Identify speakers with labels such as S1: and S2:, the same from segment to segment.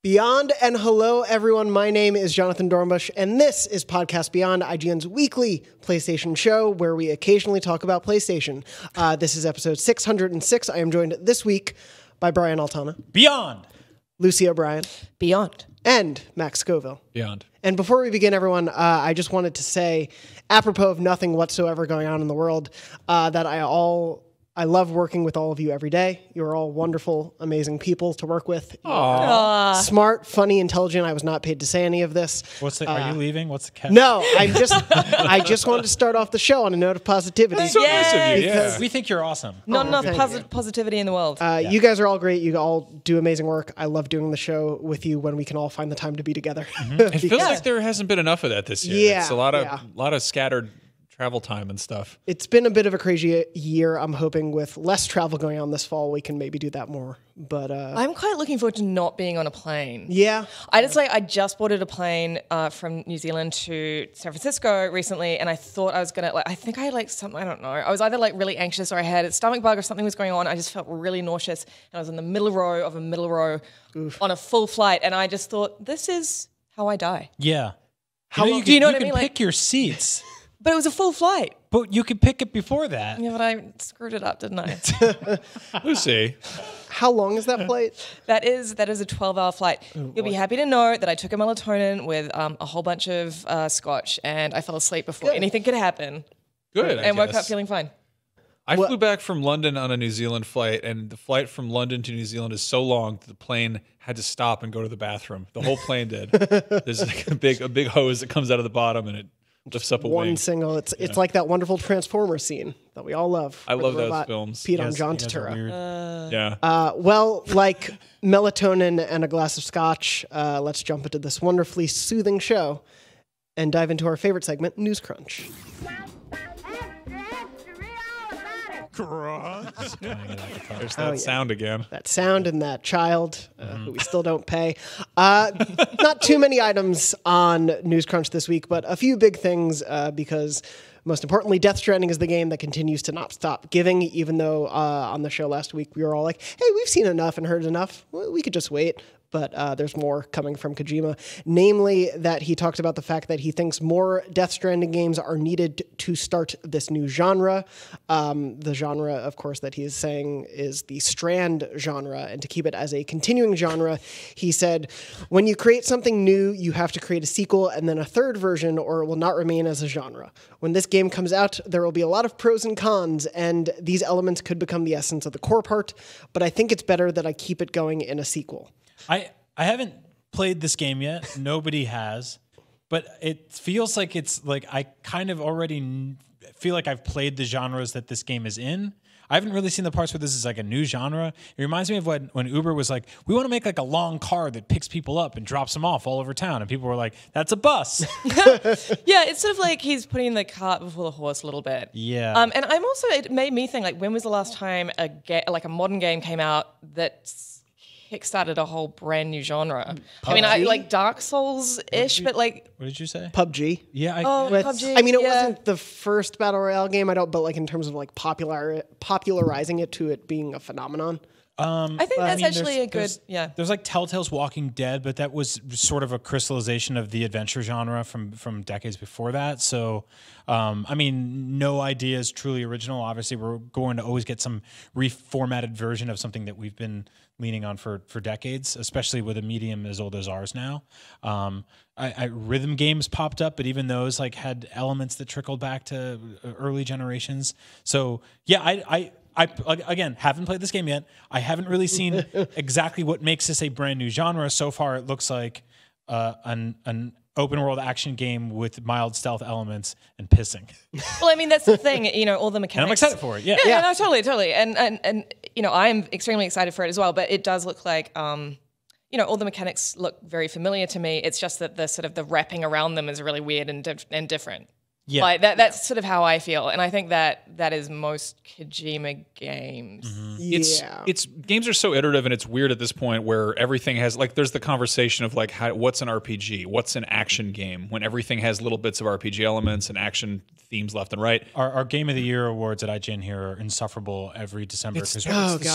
S1: Beyond and hello, everyone. My name is Jonathon Dornbush, and this is Podcast Beyond, IGN's weekly PlayStation show where we occasionally talk about PlayStation. This is episode 606. I am joined this week by Brian Altano.
S2: Beyond.
S1: Lucy O'Brien.
S3: Beyond.
S1: And Max Scoville.
S2: Beyond.
S1: And before we begin, everyone, I just wanted to say, apropos of nothing whatsoever going on in the world, that I love working with all of you every day. You're all wonderful, amazing people to work with. Smart, funny, intelligent. I was not paid to say any of this.
S2: Are you leaving? What's the catch?
S1: No, I just wanted to start off the show on a note of positivity.
S2: So nice of you.
S1: Because
S2: We think you're awesome.
S3: Not enough positivity in the world.
S1: You guys are all great. You all do amazing work. I love doing the show with you when we can all find the time to be together.
S4: It feels like there hasn't been enough of that this year.
S1: Yeah,
S4: it's a lot of scattered travel time and stuff.
S1: It's been a bit of a crazy year. I'm hoping with less travel going on this fall, we can maybe do that more. But
S3: I'm quite looking forward to not being on a plane.
S1: Yeah.
S3: I just boarded a plane from New Zealand to San Francisco recently, and I thought I was going to, I think I had something, I don't know. I was either really anxious or I had a stomach bug or something was going on. I just felt really nauseous, and I was in the middle row of a middle row on a full flight, and I just thought, this is how I die.
S2: Yeah.
S1: How long?
S3: Do you know what I
S2: You
S3: mean?
S2: can pick your seats,
S3: But it was a full flight.
S2: but you could pick it before that.
S3: Yeah, but I screwed it up, didn't I?
S4: Lucy,
S1: How long is that flight?
S3: That is a 12-hour flight. You'll be happy to know that I took a melatonin with a whole bunch of scotch, and I fell asleep before anything could happen,
S4: good.
S3: and woke up feeling fine.
S4: I flew back from London on a New Zealand flight, and the flight from London to New Zealand is so long that the plane had to stop and go to the bathroom. The whole plane did. There's a big hose that comes out of the bottom, and it lifts up a
S1: One
S4: wing.
S1: single. It's like that wonderful Transformers scene that we all love.
S4: I
S1: where
S4: love
S1: the
S4: those
S1: robot
S4: films.
S1: Peed on
S2: Yes,
S1: John
S2: you guys are
S1: Turturro.
S2: weird.
S4: Yeah.
S1: Well, like melatonin and a glass of scotch, let's jump into this wonderfully soothing show and dive into our favorite segment, News Crunch.
S4: There's that sound again.
S1: That sound and that child who we still don't pay. Not too many items on News Crunch this week, but a few big things because most importantly, Death Stranding is the game that continues to not stop giving, even though on the show last week we were all like, hey, we've seen enough and heard enough. We could just wait. But there's more coming from Kojima, namely that he talked about the fact that he thinks more Death Stranding games are needed to start this new genre. The genre, of course, that he is saying is the Strand genre, and to keep it as a continuing genre, he said, when you create something new, you have to create a sequel and then a third version, or it will not remain as a genre. When this game comes out, there will be a lot of pros and cons, and these elements could become the essence of the core part, but I think it's better that I keep it going in a sequel.
S2: I haven't played this game yet. Nobody has. But it feels like it's like I kind of already feel like I've played the genres that this game is in. I haven't really seen the parts where this is like a new genre. It reminds me of when Uber was like, we want to make like a long car that picks people up and drops them off all over town. And people were like, that's a bus.
S3: Yeah, it's sort of like he's putting the cart before the horse a little bit.
S2: Yeah.
S3: And I'm also, it made me think, when was the last time a modern game came out that kickstarted a whole brand new genre? I mean, like Dark Souls-ish, but like...
S2: What did you say?
S1: PUBG.
S2: Yeah.
S3: PUBG.
S1: I mean, it wasn't the first battle royale game. But like in terms of like popularizing it to it being a phenomenon.
S3: I think that's actually a good...
S2: There's like Telltale's Walking Dead, but that was sort of a crystallization of the adventure genre from decades before that. So, I mean, no idea is truly original. Obviously, we're going to always get some reformatted version of something that we've been leaning on for decades, especially with a medium as old as ours now. Rhythm games popped up, but even those like had elements that trickled back to early generations. So, yeah, I again, haven't played this game yet. I haven't really seen exactly what makes this a brand new genre. So far, it looks like an open world action game with mild stealth elements and pissing.
S3: Well, I mean, that's the thing, all the mechanics.
S2: And I'm excited for it, yeah.
S3: Yeah, no, totally. And I'm extremely excited for it as well, but it does look like, all the mechanics look very familiar to me. It's just that the sort of the wrapping around them is really weird and different.
S2: Yeah.
S3: Like that's sort of how I feel, and I think that is most Kojima games.
S4: It's games are so iterative, and it's weird at this point where everything has like there's the conversation of like what's an RPG, what's an action game, when everything has little bits of RPG elements and action themes left and right.
S2: Our Game of the Year awards at IGN here are insufferable every December because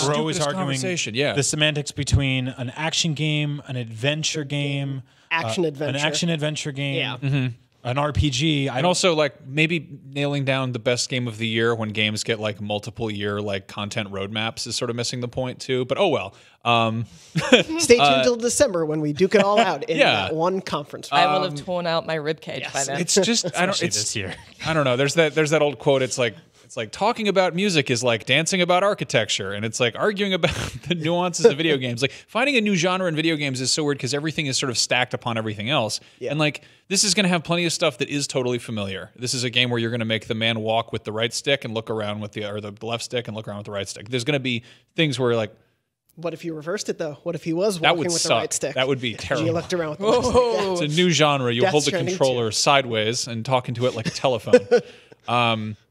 S2: we're always arguing the semantics between an action game, an adventure game, an action adventure game. An RPG,
S4: and also like maybe nailing down the best game of the year when games get like multiple year like content roadmaps is sort of missing the point too. But oh well.
S1: Stay tuned till December when we duke it all out in that one conference.
S3: I will have torn out my ribcage by then.
S4: It's just I don't. It's
S2: this year.
S4: I don't know. There's that old quote. It's like talking about music is like dancing about architecture, and it's like arguing about the nuances of video games. Like finding a new genre in video games is so weird because everything is sort of stacked upon everything else. Yeah. And like this is going to have plenty of stuff that is totally familiar. This is a game where you're going to make the man walk with the right stick and look around with the left stick and look around with the right stick. There's going to be things where like,
S1: what if you reversed it though? What if he was walking with the right stick?
S4: That would be terrible.
S1: You looked around with the right stick. Yeah.
S4: It's a new genre. You hold the controller sideways and talk into it like a telephone.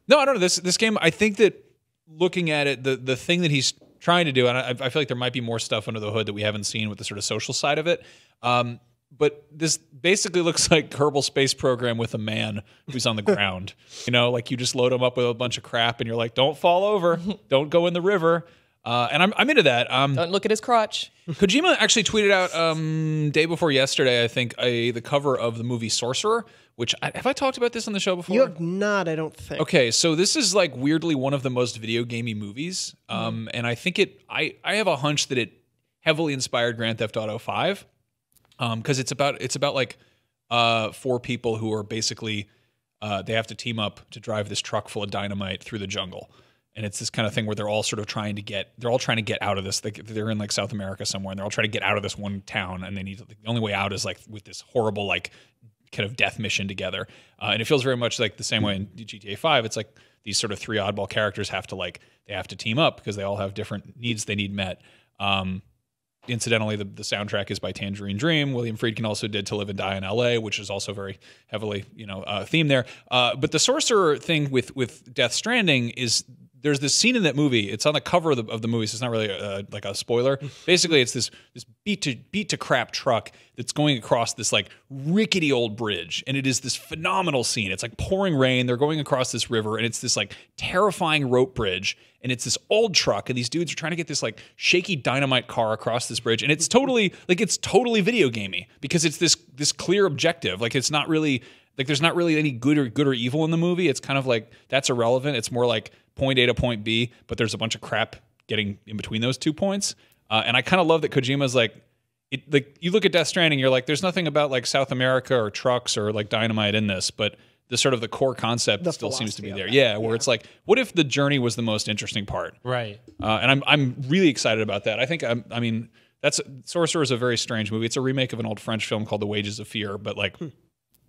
S4: No, I don't know. This game, I think that looking at it, the thing that he's trying to do, and I feel like there might be more stuff under the hood that we haven't seen with the sort of social side of it. But this basically looks like Kerbal Space Program with a man who's on the ground. You know, like you just load him up with a bunch of crap and you're like, don't fall over. Don't go in the river. And I'm into that.
S3: Don't look at his crotch.
S4: Kojima actually tweeted out day before yesterday, I think, the cover of the movie Sorcerer, which have I talked about this on the show before?
S1: You have not, I don't think.
S4: Okay, so this is like weirdly one of the most video gamey movies, and I think I have a hunch that it heavily inspired Grand Theft Auto 5, because it's about like 4 people who are basically they have to team up to drive this truck full of dynamite through the jungle. And it's this kind of thing where they're all sort of trying to get out of this. They're in like South America somewhere, and they're all trying to get out of this one town. And the only way out is like with this horrible like kind of death mission together. And it feels very much like the same way in GTA 5. It's like these sort of 3 oddball characters have to team up because they all have different needs they need met. Incidentally, the soundtrack is by Tangerine Dream. William Friedkin also did To Live and Die in L.A., which is also very heavily themed there. But the Sorcerer thing with Death Stranding is. There's this scene in that movie. It's on the cover of the movie, so it's not really like a spoiler. Basically, it's this beat to crap truck that's going across this like rickety old bridge, and it is this phenomenal scene. It's like pouring rain. They're going across this river, and it's this like terrifying rope bridge, and it's this old truck, and these dudes are trying to get this like shaky dynamite car across this bridge, and it's totally video gamey because it's this clear objective. Like it's not really like there's not really any good or evil in the movie. It's kind of like that's irrelevant. It's more like point A to point B, but there's a bunch of crap getting in between those 2 points. And I kind of love that Kojima's like you look at Death Stranding, you're like, there's nothing about like South America or trucks or like dynamite in this, but the sort of the core concept still seems to be there. Yeah, where it's like, what if the journey was the most interesting part?
S2: Right.
S4: And I'm really excited about that. I think I mean that's Sorcerer is a very strange movie. It's a remake of an old French film called The Wages of Fear, but like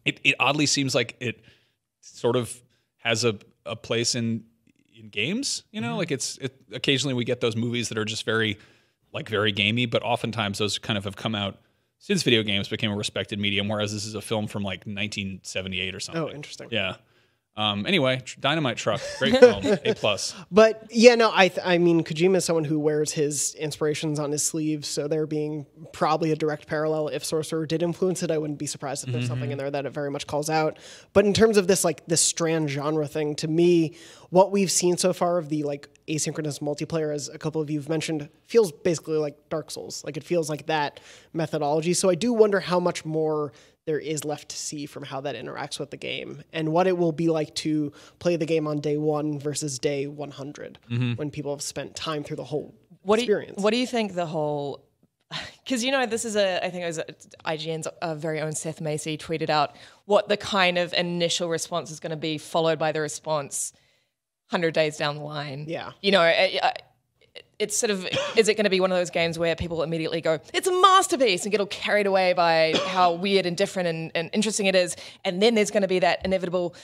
S4: it oddly seems like it sort of has a place in games, like it occasionally we get those movies that are just very gamey, but oftentimes those kind of have come out since video games became a respected medium, whereas this is a film from like 1978 or something.
S1: Oh, interesting.
S4: Yeah. Anyway, Dynamite Truck, great film, A+.
S1: But yeah, no, I mean, Kojima is someone who wears his inspirations on his sleeve, so there being probably a direct parallel. If Sorcerer did influence it, I wouldn't be surprised if there's something in there that it very much calls out. But in terms of this strand genre thing, to me, what we've seen so far of the like asynchronous multiplayer, as a couple of you have mentioned, feels basically like Dark Souls. Like it feels like that methodology. So I do wonder how much more there is left to see from how that interacts with the game and what it will be like to play the game on day 1 versus day 100 when people have spent time through the whole experience.
S3: What do you think the whole... Because, this is I think it was IGN's very own Seth Macy tweeted out what the kind of initial response is going to be, followed by the response 100 days down the line.
S1: Yeah.
S3: It's sort of, is it going to be one of those games where people immediately go, it's a masterpiece, and get all carried away by how weird and different and interesting it is, and then there's going to be that inevitable,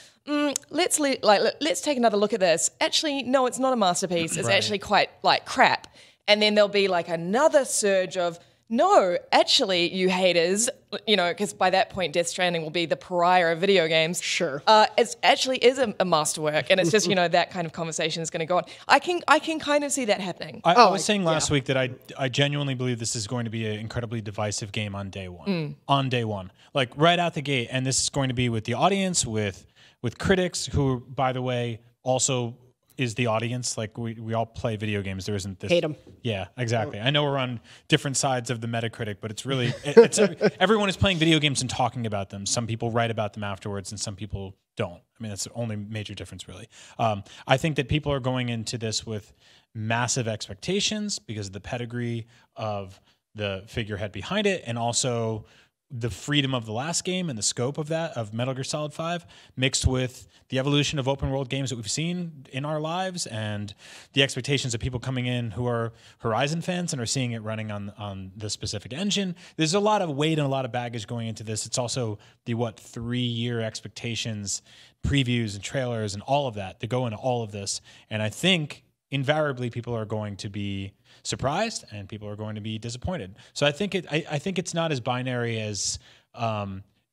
S3: let's take another look at this. Actually, no, it's not a masterpiece. It's actually quite like crap. And then there'll be like another surge of, no, actually, you haters, because by that point, Death Stranding will be the pariah of video games.
S1: Sure.
S3: It actually is a masterwork, and it's just, that kind of conversation is going to go on. I can kind of see that happening.
S2: I was saying last week that I genuinely believe this is going to be an incredibly divisive game on day one. On day one. Like, right out the gate. And this is going to be with the audience, with critics, who, by the way, also is the audience. Like, we all play video games. There isn't this.
S1: Hate them.
S2: Yeah, exactly. I know we're on different sides of the Metacritic, but it's really, everyone is playing video games and talking about them. Some people write about them afterwards and some people don't. I mean, that's the only major difference, really. I think that people are going into this with massive expectations because of the pedigree of the figurehead behind it, and also the freedom of the last game and the scope of that, of Metal Gear Solid 5, mixed with the evolution of open world games that we've seen in our lives and the expectations of people coming in who are Horizon fans and are seeing it running on the specific engine. There's a lot of weight and a lot of baggage going into this. It's also the 3-year expectations, previews and trailers and all of that go into all of this. And I think invariably people are going to be surprised and people are going to be disappointed. So I think it's not as binary as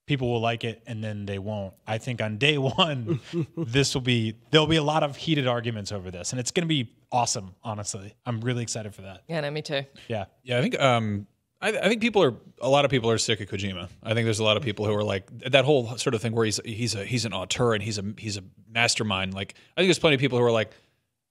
S2: people will like it and then they won't. I think on day one, there'll be a lot of heated arguments over this, and it's going to be awesome. Honestly, I'm really excited for that.
S3: Yeah, no, me too.
S2: Yeah.
S4: I think I think a lot of people are sick of Kojima. I think there's a lot of people who are like that whole sort of thing where he's an auteur and he's a mastermind. Like, I think there's plenty of people who are like,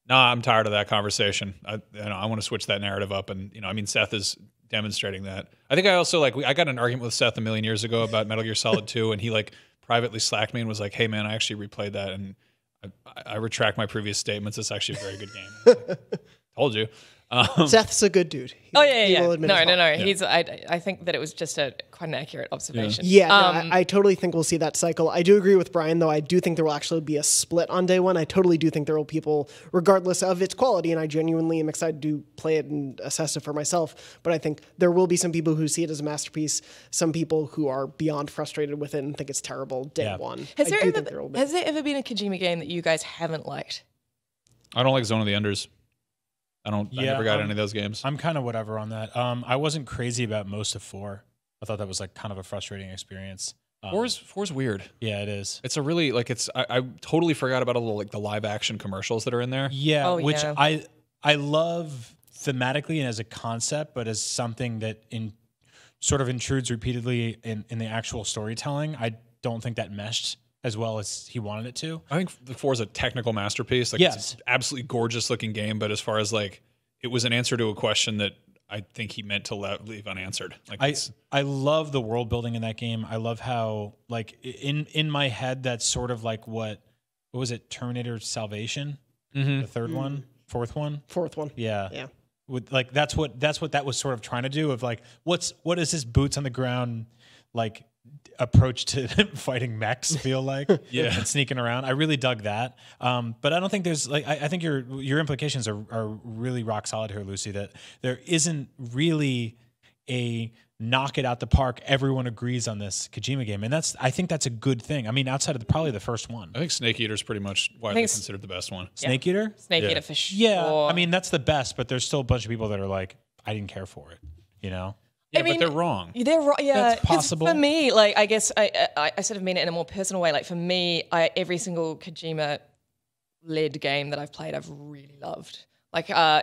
S4: nah, I'm tired of that conversation. I want to switch that narrative up. And, Seth is demonstrating that. I think I also I got in an argument with Seth a million years ago about Metal Gear Solid 2, and he privately slacked me and was like, hey man, I actually replayed that and I retract my previous statements. It's actually a very good game. Told you.
S1: Seth's a good dude.
S3: He will admit
S1: No.
S3: Yeah. I think that it was just quite an accurate observation.
S1: Yeah, I totally think we'll see that cycle. I do agree with Brian, though. I do think there will actually be a split on day one. I totally do think there will be people, regardless of its quality, and I genuinely am excited to play it and assess it for myself. But I think there will be some people who see it as a masterpiece, some people who are beyond frustrated with it and think it's terrible day one.
S3: Has there ever been a Kojima game that you guys haven't liked?
S4: I don't like Zone of the Enders. I never got any of those games. I'm
S2: kind of whatever on that. I wasn't crazy about most of 4. I thought that was kind of a frustrating experience.
S4: 4's weird.
S2: Yeah, it is.
S4: It's a really I totally forgot about all the live action commercials that are in there.
S2: Yeah, I love thematically and as a concept, but as something that sort of intrudes repeatedly in the actual storytelling, I don't think that meshed as well as he wanted it to.
S4: I think the 4 is a technical masterpiece. It's an absolutely gorgeous looking game, but as far as it was an answer to a question that I think he meant to leave unanswered.
S2: I love the world building in that game. I love how in my head that's sort of like what was it? Terminator Salvation, the third one, fourth one. Yeah. With that's what that was sort of trying to do. Of what is his boots on the ground approach to fighting mechs feel like? And sneaking around. I really dug that. But I don't think there's I think your implications are really rock solid here, Lucy, that there isn't really a knock it out the park, everyone agrees on this Kojima game. And I think that's a good thing. I mean, outside of probably the first one.
S4: I think Snake Eater's pretty much widely considered the best one.
S2: Snake Eater?
S3: Snake Eater for sure.
S2: Yeah. I mean, that's the best, but there's still a bunch of people that are like, I didn't care for it,
S4: Yeah,
S3: I mean,
S4: but they're wrong.
S3: They're wrong. Yeah,
S2: that's possible.
S3: For me, I guess I sort of mean it in a more personal way. For me, every single Kojima-led game that I've played, I've really loved.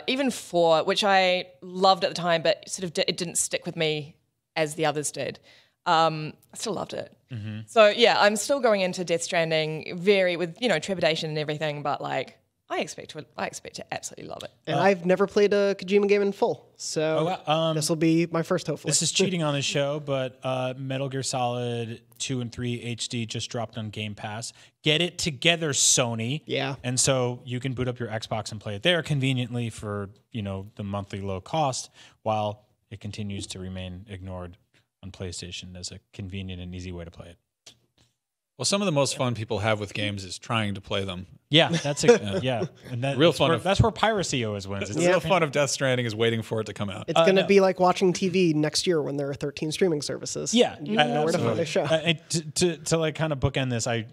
S3: Even 4, which I loved at the time, but sort of it didn't stick with me as the others did. I still loved it. Mm-hmm. So yeah, I'm still going into Death Stranding with trepidation and everything, but I expect to absolutely love it.
S1: And I've never played a Kojima game in full, so this will be my first, hopefully.
S2: This is cheating on the show, but Metal Gear Solid 2 and 3 HD just dropped on Game Pass. Get it together, Sony.
S1: Yeah.
S2: And so you can boot up your Xbox and play it there conveniently for, the monthly low cost, while it continues to remain ignored on PlayStation as a convenient and easy way to play it.
S4: Well, some of the most fun people have with games is trying to play them.
S2: Yeah, that's and that's where piracy always wins.
S4: The real fun of Death Stranding is waiting for it to come out.
S1: It's going to be like watching TV next year when there are 13 streaming services.
S2: Yeah,
S1: you know where to find a show.
S2: To kind of bookend this, I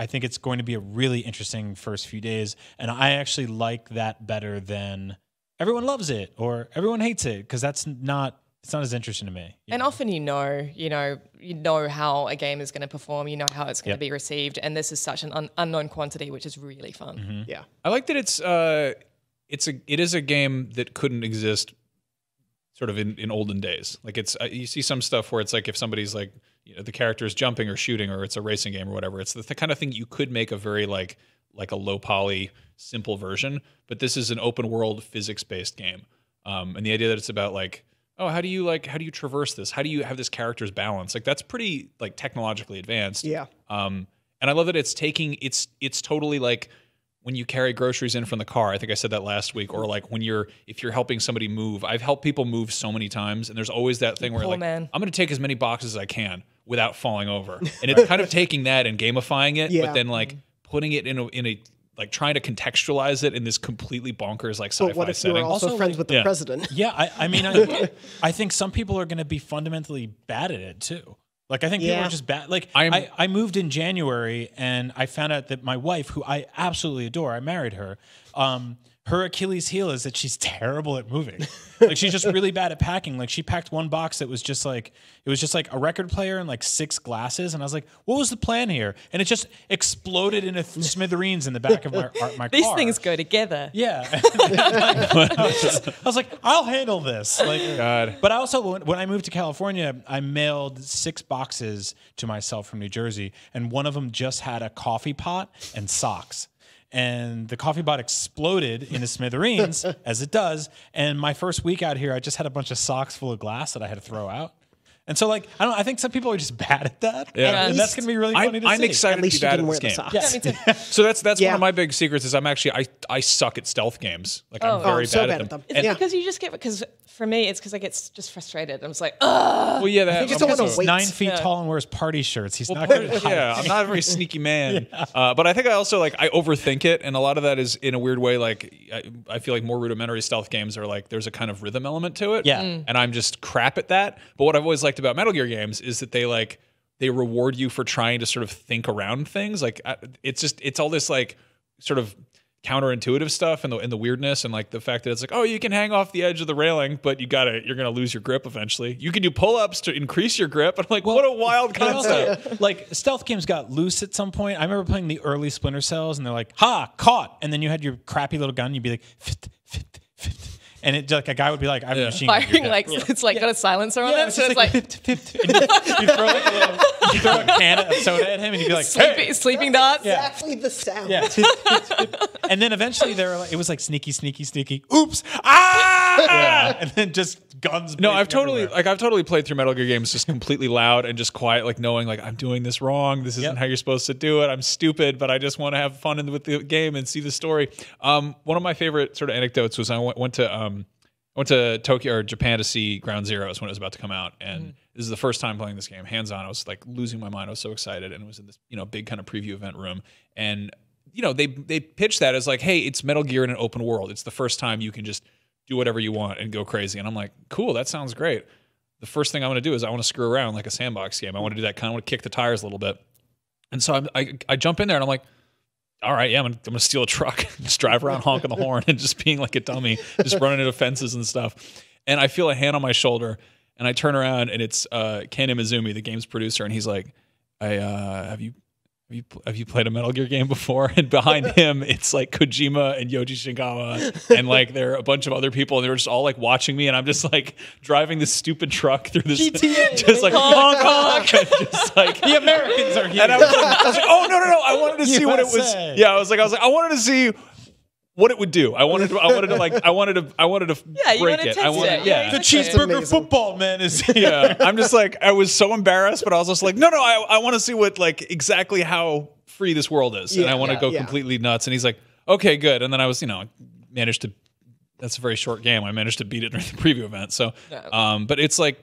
S2: think it's going to be a really interesting first few days, and I actually like that better than everyone loves it or everyone hates it, because that's not as interesting to me.
S3: And often you know how a game is going to perform, you know how it's going to be received, and this is such an unknown quantity, which is really fun.
S1: Yeah,
S4: I like that it is a game that couldn't exist sort of in olden days. Like it's you see some stuff where it's like if somebody's like the character is jumping or shooting or it's a racing game or whatever, it's the kind of thing you could make a very like a low poly simple version, but this is an open world physics based game. And the idea that it's about like, oh, how do you traverse this? How do you have this character's balance? Like that's pretty like technologically advanced.
S1: Yeah.
S4: And I love that it's totally like when you carry groceries in from the car. I think I said that last week. Or like if you're helping somebody move. I've helped people move so many times, and there's always that thing where like I'm going to take as many boxes as I can without falling over. And it's kind of taking that and gamifying it, but then like putting it in a like trying to contextualize it in this completely bonkers like sci-fi
S1: but what if
S4: setting.
S1: you're also friends with the president?
S2: Yeah, I mean, I think some people are going to be fundamentally bad at it too. Like I think people are just bad. Like I moved in January and I found out that my wife, who I absolutely adore, I married her. Her Achilles heel is that she's terrible at moving. Like she's just really bad at packing. Like she packed one box that was just like a record player and like 6 glasses, and I was like, "What was the plan here?" And it just exploded into smithereens in the back of my car.
S3: These things go together.
S2: Yeah, I was like, "I'll handle this." Like,
S4: God.
S2: But I also, when I moved to California, I mailed 6 boxes to myself from New Jersey, and one of them just had a coffee pot and socks. And the coffee pot exploded into smithereens, as it does. And my first week out here, I just had a bunch of socks full of glass that I had to throw out. And so, like, I think some people are just bad at that.
S4: Yeah.
S2: And that's going to be really funny to see.
S4: I'm excited to be bad at this game.
S3: Yeah, me too.
S4: So that's one of my big secrets is I suck at stealth games. Like I'm very
S1: so
S4: bad at them.
S3: It's because you just get, because for me, it's because I get just frustrated. I'm just like, ugh.
S4: Well, yeah,
S1: I think it's the one
S2: He's
S1: to wait.
S2: 9 feet tall and wears party shirts. He's not good at hiding.
S4: Yeah, I'm not a very sneaky man. But I think I also like I overthink it, and a lot of that is in a weird way. Like I feel like more rudimentary stealth games are like there's a kind of rhythm element to it.
S2: Yeah.
S4: And I'm just crap at that. But what I've always liked about Metal Gear games is that they reward you for trying to sort of think around things. Like it's all this like sort of counterintuitive stuff and the weirdness and like the fact that it's like, oh, you can hang off the edge of the railing, but you're gonna lose your grip eventually. You can do pull-ups to increase your grip. I'm like, what a wild concept.
S2: Like stealth games got loose at some point. I remember playing the early Splinter Cells and they're like, ha, caught. And then you had your crappy little gun and you'd be like, fit. And it like a guy would be like, I have a machine gun.
S3: Firing like it's like got a silencer on it, so it's like
S2: you throw a can of soda at him, and you'd be like,
S3: sleeping darts.
S1: Exactly the sound.
S2: Yeah. And then eventually it was like sneaky. Oops! Ah! Yeah. And then just guns.
S4: No, I've totally played through Metal Gear games just completely loud and just quiet, like knowing like I'm doing this wrong. This isn't how you're supposed to do it. I'm stupid, but I just want to have fun with the game and see the story. One of my favorite sort of anecdotes was I went to Tokyo or Japan to see Ground Zeroes when it was about to come out, and this is the first time playing this game hands on. I was like losing my mind. I was so excited, and it was in this big kind of preview event room, and they pitched that as like, hey, it's Metal Gear in an open world. It's the first time you can just do whatever you want and go crazy. And I'm like, cool, that sounds great. The first thing I want to do is I want to screw around like a sandbox game. I want to do that kind of want to kick the tires a little bit. And so I jump in there and I'm like, all right, yeah, I'm gonna steal a truck, just drive around honking the horn and just being like a dummy, just running into fences and stuff. And I feel a hand on my shoulder, and I turn around, and it's Ken Imizumi, the game's producer, and he's like, "Have you played a Metal Gear game before?" And behind him, it's like Kojima and Yoji Shingawa, and like there are a bunch of other people, and they're just all like watching me, and I'm just like driving this stupid truck through this,
S3: GTA,
S4: just like honk honk, and just like
S2: the Americans are here.
S4: And I was like, oh no, I wanted to see what it was. Yeah, I was like, I wanted to see what it would do. I wanted to break it.
S3: You wanted to test it.
S4: Yeah.
S2: The cheeseburger football man is here.
S4: Yeah. I'm just like, I was so embarrassed, but I was just like, no, I want to see what like exactly how free this world is. And I want to go completely nuts. And he's like, okay, good. And then I was, managed to, that's a very short game. I managed to beat it during the preview event. So, but it's like,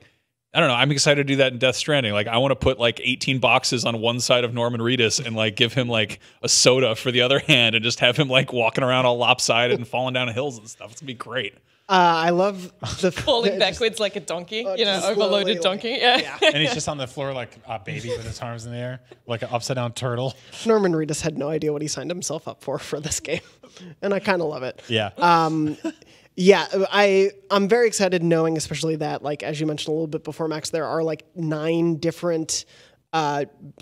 S4: I don't know. I'm excited to do that in Death Stranding. Like, I want to put like 18 boxes on one side of Norman Reedus and like give him like a soda for the other hand and just have him like walking around all lopsided and falling down hills and stuff. It's gonna be great.
S1: I love the
S3: falling backwards like a donkey, overloaded donkey. Yeah.
S2: And he's just on the floor like a baby with his arms in the air, like an upside down turtle.
S1: Norman Reedus had no idea what he signed himself up for this game, and I kind of love it.
S2: Yeah.
S1: Yeah, I'm very excited knowing, especially that, like, as you mentioned a little bit before, Max, there are like 9 different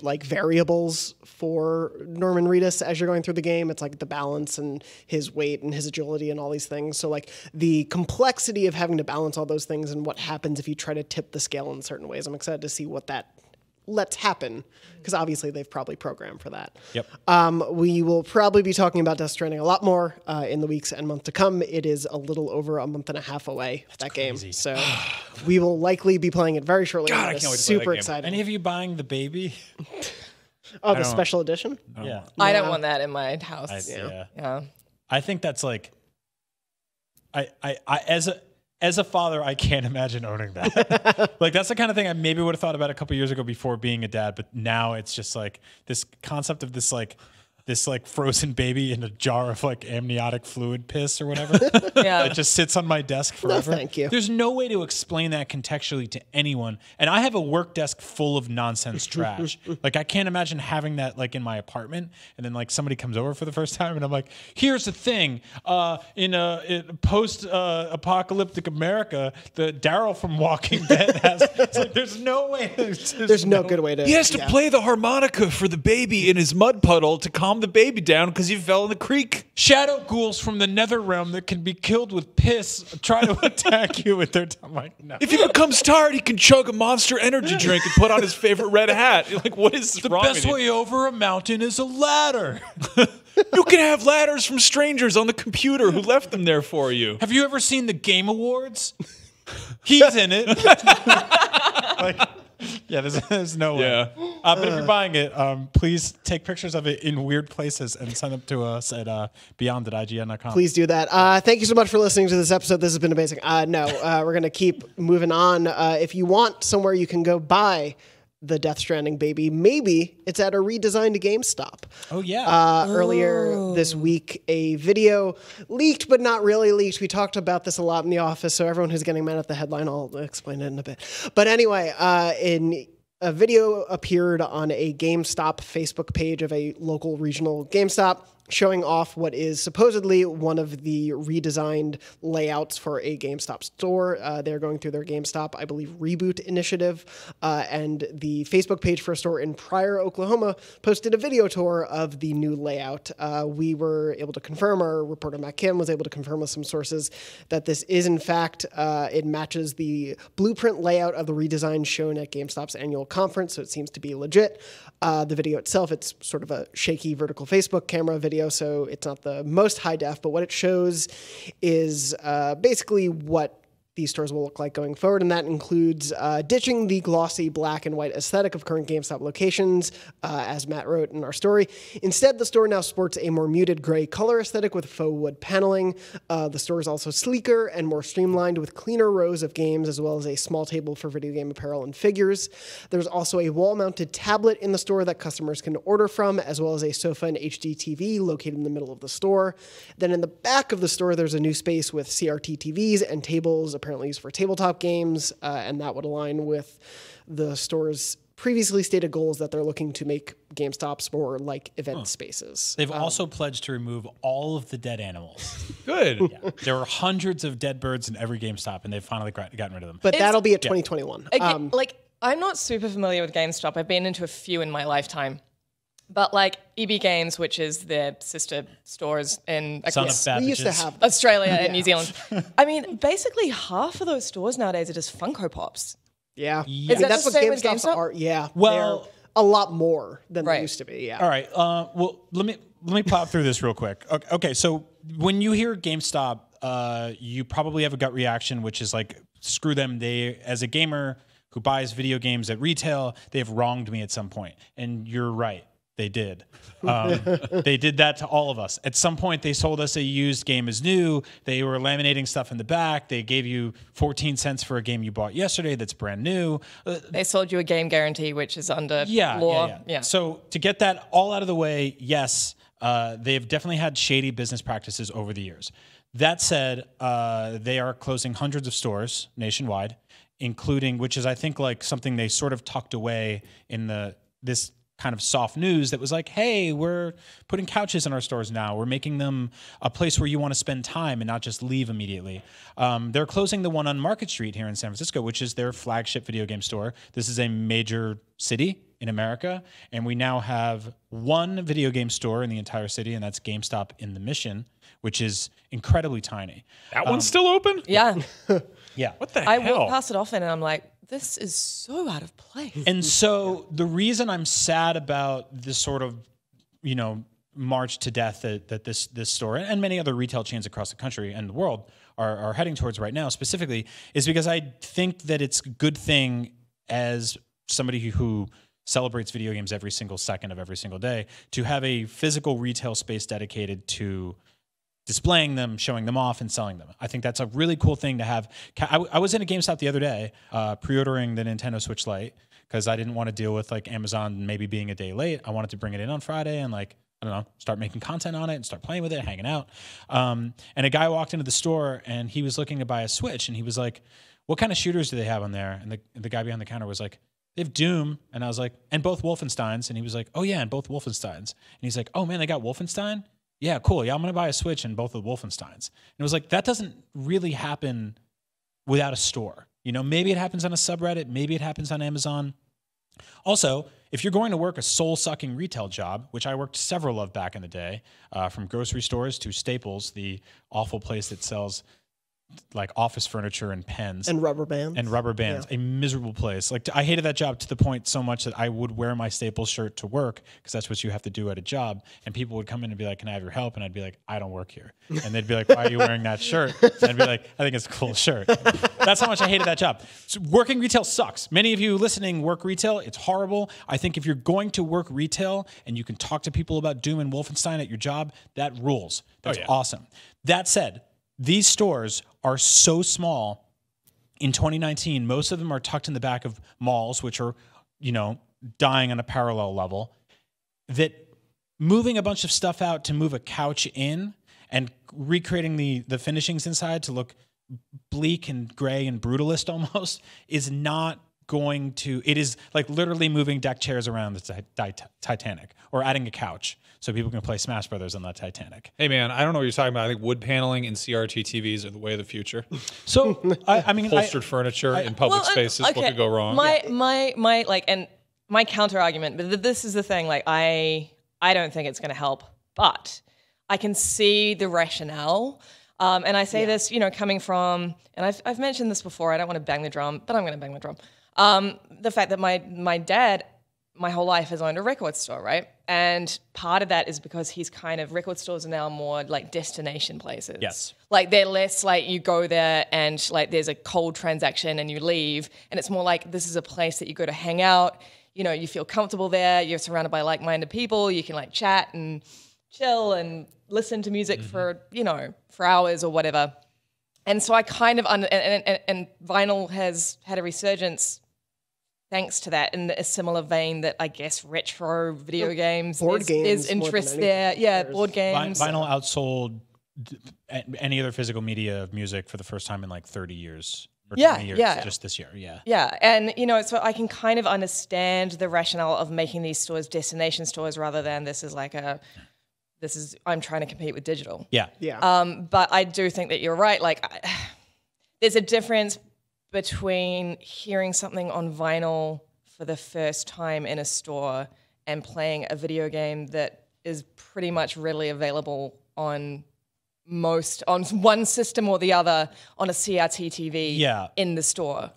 S1: like variables for Norman Reedus as you're going through the game. It's like the balance and his weight and his agility and all these things. So like the complexity of having to balance all those things and what happens if you try to tip the scale in certain ways. I'm excited to see what that lets happen, because obviously they've probably programmed for that.
S2: Yep.
S1: We will probably be talking about Death Stranding a lot more in the weeks and months to come. It is a little over a month and a half away, that
S2: crazy.
S1: game. So we will likely be playing it very shortly.
S4: God, I can't wait to play that
S1: Super
S4: game.
S1: excited.
S2: Any of you buying the baby?
S1: Oh, the special edition?
S2: Yeah.
S3: I don't want that in my house.
S2: Yeah. I think that's like, I as a father, I can't imagine owning that. Like, that's the kind of thing I maybe would have thought about a couple years ago before being a dad, but now it's just like this concept of this frozen baby in a jar of like amniotic fluid piss or whatever.
S3: Yeah.
S2: It just sits on my desk forever.
S1: No, thank you.
S2: There's no way to explain that contextually to anyone. And I have a work desk full of nonsense trash. Like, I can't imagine having that like in my apartment, and then like somebody comes over for the first time and I'm like, here's the thing. In post apocalyptic America, the Daryl from Walking Dead has, it's like, there's no way.
S1: There's no good way to...
S4: He has to play the harmonica for the baby in his mud puddle to calm the baby down because he fell in the creek.
S2: Shadow ghouls from the nether realm that can be killed with piss try to attack you with their tongue. Like, no.
S4: If he becomes tired, he can chug a Monster Energy drink and put on his favorite red hat. You're like, what is
S2: The
S4: wrong
S2: best
S4: with you?
S2: way over a mountain is a ladder.
S4: You can have ladders from strangers on the computer who left them there for you.
S2: Have you ever seen the Game Awards? He's in it. Like, yeah, there's no way.
S4: Yeah.
S2: But if you're buying it, please take pictures of it in weird places and send them to us at beyond@ign.com.
S1: Please do that. Thank you so much for listening to this episode. This has been amazing. We're going to keep moving on. If you want somewhere you can go buy the Death Stranding baby, maybe it's at a redesigned GameStop.
S2: Oh, yeah.
S1: Earlier this week, a video leaked, but not really leaked. We talked about this a lot in the office, so everyone who's getting mad at the headline, I'll explain it in a bit. But anyway, a video appeared on a GameStop Facebook page of a local regional GameStop, showing off what is supposedly one of the redesigned layouts for a GameStop store. They're going through their GameStop, I believe, reboot initiative. And the Facebook page for a store in Pryor, Oklahoma, posted a video tour of the new layout. We were able to confirm, our reporter Matt Kim was able to confirm with some sources that this is, in fact, it matches the blueprint layout of the redesign shown at GameStop's annual conference, so it seems to be legit. The video itself, it's sort of a shaky vertical Facebook camera video, so it's not the most high def, but what it shows is basically what these stores will look like going forward, and that includes ditching the glossy black and white aesthetic of current GameStop locations, as Matt wrote in our story. Instead, the store now sports a more muted gray color aesthetic with faux wood paneling. The store is also sleeker and more streamlined with cleaner rows of games, as well as a small table for video game apparel and figures. There's also a wall-mounted tablet in the store that customers can order from, as well as a sofa and HD TV located in the middle of the store. Then in the back of the store, there's a new space with CRT TVs and tables, apparently used for tabletop games, and that would align with the store's previously stated goals that they're looking to make GameStops more like event spaces.
S2: They've also pledged to remove all of the dead animals.
S4: Good.
S2: Yeah. There were hundreds of dead birds in every GameStop, and they've finally gotten rid of them.
S1: But that'll be at 2021.
S3: I'm not super familiar with GameStop. I've been into a few in my lifetime. But like EB Games, which is their sister stores in
S2: We
S1: used to have
S3: Australia and New Zealand. I mean, basically half of those stores nowadays are just Funko Pops.
S1: Yeah.
S3: Is that
S1: that's
S3: the
S1: what
S3: same with
S1: GameStops
S3: GameStop?
S1: are. Yeah.
S2: Well,
S1: they're a lot more than
S3: Right.
S1: they used to be. Yeah.
S2: All right. Well, let me pop through this real quick. Okay. So when you hear GameStop, you probably have a gut reaction, which is like, screw them. They, as a gamer who buys video games at retail, they have wronged me at some point. And you're right. They did. They did that to all of us. At some point, they sold us a used game as new. They were laminating stuff in the back. They gave you 14 cents for a game you bought yesterday that's brand new.
S3: They sold you a game guarantee, which is under law.
S2: Yeah. So to get that all out of the way, yes, they've definitely had shady business practices over the years. That said, they are closing hundreds of stores nationwide, including, which is I think like something they sort of tucked away in this kind of soft news that was like, hey, we're putting couches in our stores now. We're making them a place where you want to spend time and not just leave immediately. They're closing the one on Market Street here in San Francisco, which is their flagship video game store. This is a major city in America, and we now have one video game store in the entire city, and that's GameStop in the Mission, which is incredibly tiny.
S4: That one's still open?
S3: Yeah.
S2: Yeah.
S4: What the
S3: I
S4: hell?
S3: walk past it often and I'm like, this is so out of place.
S2: And so the reason I'm sad about this sort of, march to death that this store and many other retail chains across the country and the world are heading towards right now specifically is because I think that it's a good thing as somebody who celebrates video games every single second of every single day to have a physical retail space dedicated to displaying them, showing them off, and selling them. I think that's a really cool thing to have. I was in a GameStop the other day pre-ordering the Nintendo Switch Lite because I didn't want to deal with like Amazon maybe being a day late. I wanted to bring it in on Friday and start making content on it and start playing with it, hanging out. And a guy walked into the store and he was looking to buy a Switch and he was like, what kind of shooters do they have on there? And the guy behind the counter was like, they have Doom. And I was like, and both Wolfensteins. And he was like, oh yeah, and both Wolfensteins. And he's like, oh man, they got Wolfenstein? Yeah, cool. Yeah, I'm going to buy a Switch and both of the Wolfensteins. And it was like, that doesn't really happen without a store. Maybe it happens on a subreddit. Maybe it happens on Amazon. Also, if you're going to work a soul-sucking retail job, which I worked several of back in the day, from grocery stores to Staples, the awful place that sells like office furniture and pens
S1: And rubber bands.
S2: A miserable place. Like I hated that job to the point so much that I would wear my Staples shirt to work because that's what you have to do at a job. And people would come in and be like, can I have your help? And I'd be like, I don't work here. And they'd be like, why are you wearing that shirt? And I'd be like, I think it's a cool shirt. That's how much I hated that job. So working retail sucks. Many of you listening work retail. It's horrible. I think if you're going to work retail and you can talk to people about Doom and Wolfenstein at your job, that rules. That's awesome. That said, these stores are so small in 2019. Most of them are tucked in the back of malls, which are, dying on a parallel level, that moving a bunch of stuff out to move a couch in and recreating the finishings inside to look bleak and gray and brutalist almost is not going to, it is like literally moving deck chairs around the Titanic or adding a couch so people can play Smash Brothers on that Titanic.
S4: Hey man, I don't know what you're talking about. I think wood paneling and CRT TVs are the way of the future.
S2: So I mean,
S4: upholstered furniture in public spaces.
S3: Okay,
S4: what could go wrong?
S3: My counter argument, but this is the thing. Like I don't think it's going to help, but I can see the rationale. And I say this, coming from, and I've mentioned this before. I don't want to bang the drum, but I'm going to bang the drum. The fact that my dad, my whole life has owned a record store, right? And part of that is because he's kind of, record stores are now more like destination places.
S2: Yes.
S3: Like they're less like you go there and like there's a cold transaction and you leave. And it's more like this is a place that you go to hang out. You feel comfortable there. You're surrounded by like-minded people. You can like chat and chill and listen to music for hours or whatever. And so I kind of, and vinyl has had a resurgence thanks to that in a similar vein that I guess retro video games, there's interest there. Yeah, board games.
S2: Vinyl outsold any other physical media of music for the first time in like 30 years. Or 20 years, just this year,
S3: Yeah, and so I can kind of understand the rationale of making these stores destination stores rather than I'm trying to compete with digital.
S2: Yeah.
S3: But I do think that you're right. Like, there's a difference between hearing something on vinyl for the first time in a store and playing a video game that is pretty much readily available on one system or the other on a CRT TV in the store.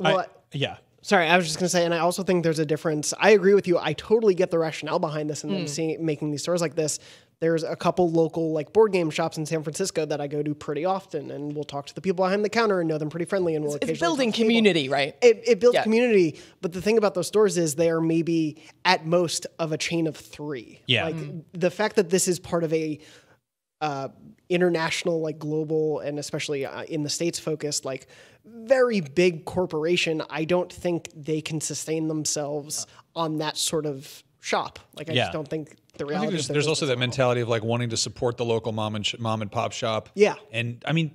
S1: Sorry, I was just going to say, and I also think there's a difference. I agree with you. I totally get the rationale behind this and then making these stores like this. There's a couple local like board game shops in San Francisco that I go to pretty often, and we'll talk to the people behind the counter and know them pretty friendly. And
S3: it's building community, right?
S1: It builds community, but the thing about those stores is they are maybe at most of a chain of 3.
S2: Yeah,
S1: like the fact that this is part of a international, like global, and especially in the States focused, like very big corporation, I don't think they can sustain themselves on that sort of shop. Like I just don't think the reality.
S4: I think there's also that mentality of like wanting to support the local mom and pop shop.
S1: Yeah,
S4: and I mean,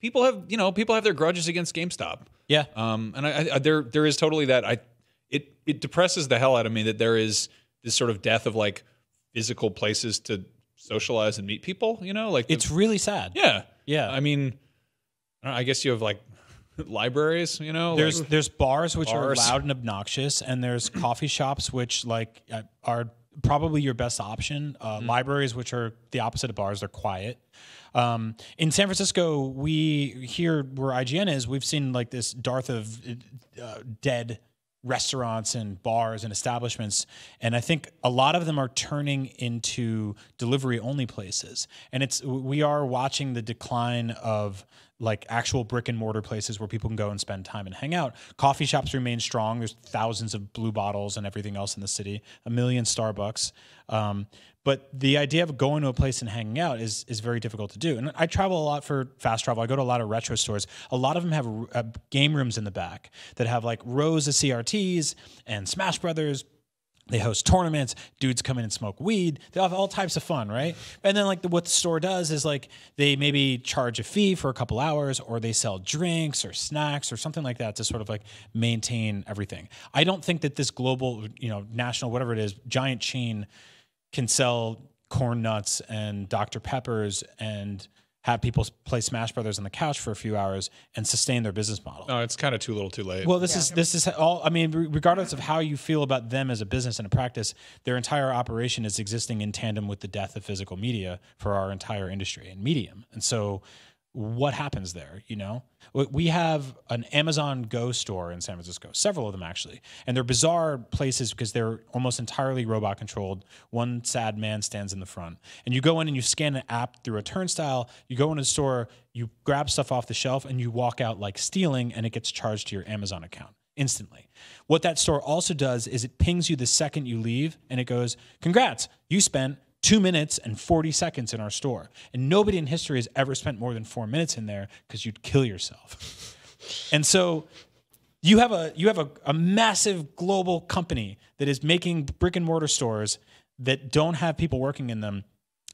S4: people have their grudges against GameStop.
S2: Yeah,
S4: and there is totally that. It depresses the hell out of me that there is this sort of death of like physical places to socialize and meet people. You know, like
S2: It's really sad.
S4: yeah,
S2: Yeah.
S4: I mean, I guess you have like libraries. You know,
S2: There's bars which
S4: Bars.
S2: are loud and obnoxious, and there's coffee shops which like are probably your best option. Libraries which are the opposite of bars, they're quiet. In San Francisco, we here where IGN is, we've seen like this dearth of dead restaurants and bars and establishments, and I think a lot of them are turning into delivery only places, and we are watching the decline of like actual brick and mortar places where people can go and spend time and hang out. Coffee shops remain strong. There's thousands of Blue Bottles and everything else in the city, a million Starbucks. But the idea of going to a place and hanging out is very difficult to do. And I travel a lot for fast travel. I go to a lot of retro stores. A lot of them have game rooms in the back that have like rows of CRTs and Smash Brothers. They host tournaments. Dudes come in and smoke weed. They have all types of fun, right? And then like what the store does is like they maybe charge a fee for a couple hours, or they sell drinks or snacks or something like that to sort of like maintain everything. I don't think that this global, national, whatever it is, giant chain can sell corn nuts and Dr. Peppers and have people play Smash Brothers on the couch for a few hours and sustain their business model.
S4: no, it's kind of too little, too late.
S2: Well, this is all. I mean, regardless of how you feel about them as a business and a practice, their entire operation is existing in tandem with the death of physical media for our entire industry and medium. And so, what happens there? We have an Amazon Go store in San Francisco, several of them actually, and they're bizarre places because they're almost entirely robot controlled. One sad man stands in the front, and you go in and you scan an app through a turnstile. You go into the store, you grab stuff off the shelf, and you walk out like stealing, and it gets charged to your Amazon account instantly. What that store also does is it pings you the second you leave, and it goes, "Congrats, you spent 2 minutes and 40 seconds in our store." And nobody in history has ever spent more than 4 minutes in there because you'd kill yourself. And so you have a massive global company that is making brick and mortar stores that don't have people working in them,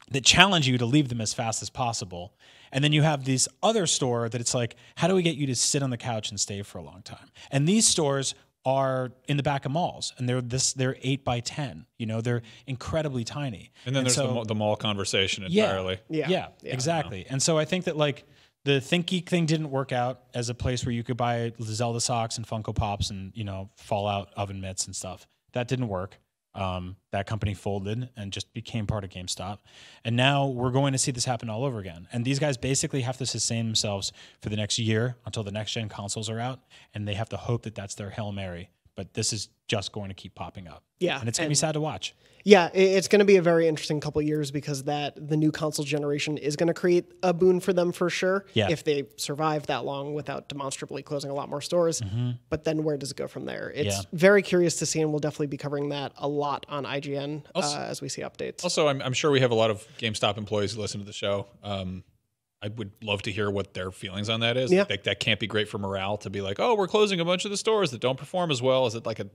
S2: that challenge you to leave them as fast as possible. And then you have this other store that it's like, how do we get you to sit on the couch and stay for a long time? And these stores are in the back of malls, and they're 8 by 10. They're incredibly tiny.
S4: And then there's the mall conversation entirely.
S2: Yeah, exactly. And so I think that like the Think Geek thing didn't work out as a place where you could buy Zelda socks and Funko Pops and Fallout oven mitts and stuff. That didn't work. That company folded and just became part of GameStop. And now we're going to see this happen all over again. And these guys basically have to sustain themselves for the next year until the next gen consoles are out. And they have to hope that that's their Hail Mary. But this is just going to keep popping up.
S1: Yeah.
S2: And it's going to be sad to watch.
S1: Yeah, it's going to be a very interesting couple years because the new console generation is going to create a boon for them for sure.
S2: Yeah.
S1: If they survive that long without demonstrably closing a lot more stores. Mm-hmm. But then where does it go from there? It's very curious to see, and we'll definitely be covering that a lot on IGN as we see updates.
S4: Also, I'm sure we have a lot of GameStop employees who listen to the show. I would love to hear what their feelings on that is.
S1: Yeah.
S4: That can't be great for morale to be like, oh, we're closing a bunch of the stores that don't perform as well. Is it like a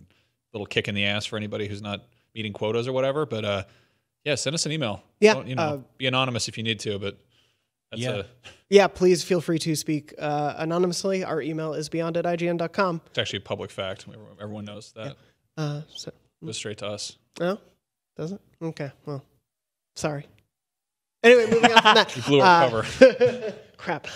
S4: little kick in the ass for anybody who's not meeting quotas or whatever? But send us an email.
S1: Yeah.
S4: Don't, be anonymous if you need to, but that's
S1: yeah, please feel free to speak anonymously. Our email is beyond@ign.com.
S4: It's actually a public fact. Everyone knows that.
S1: Yeah.
S4: It goes straight to us.
S1: Oh, does it? Okay, well, sorry. Anyway, moving on from that.
S4: You blew our cover.
S1: Crap.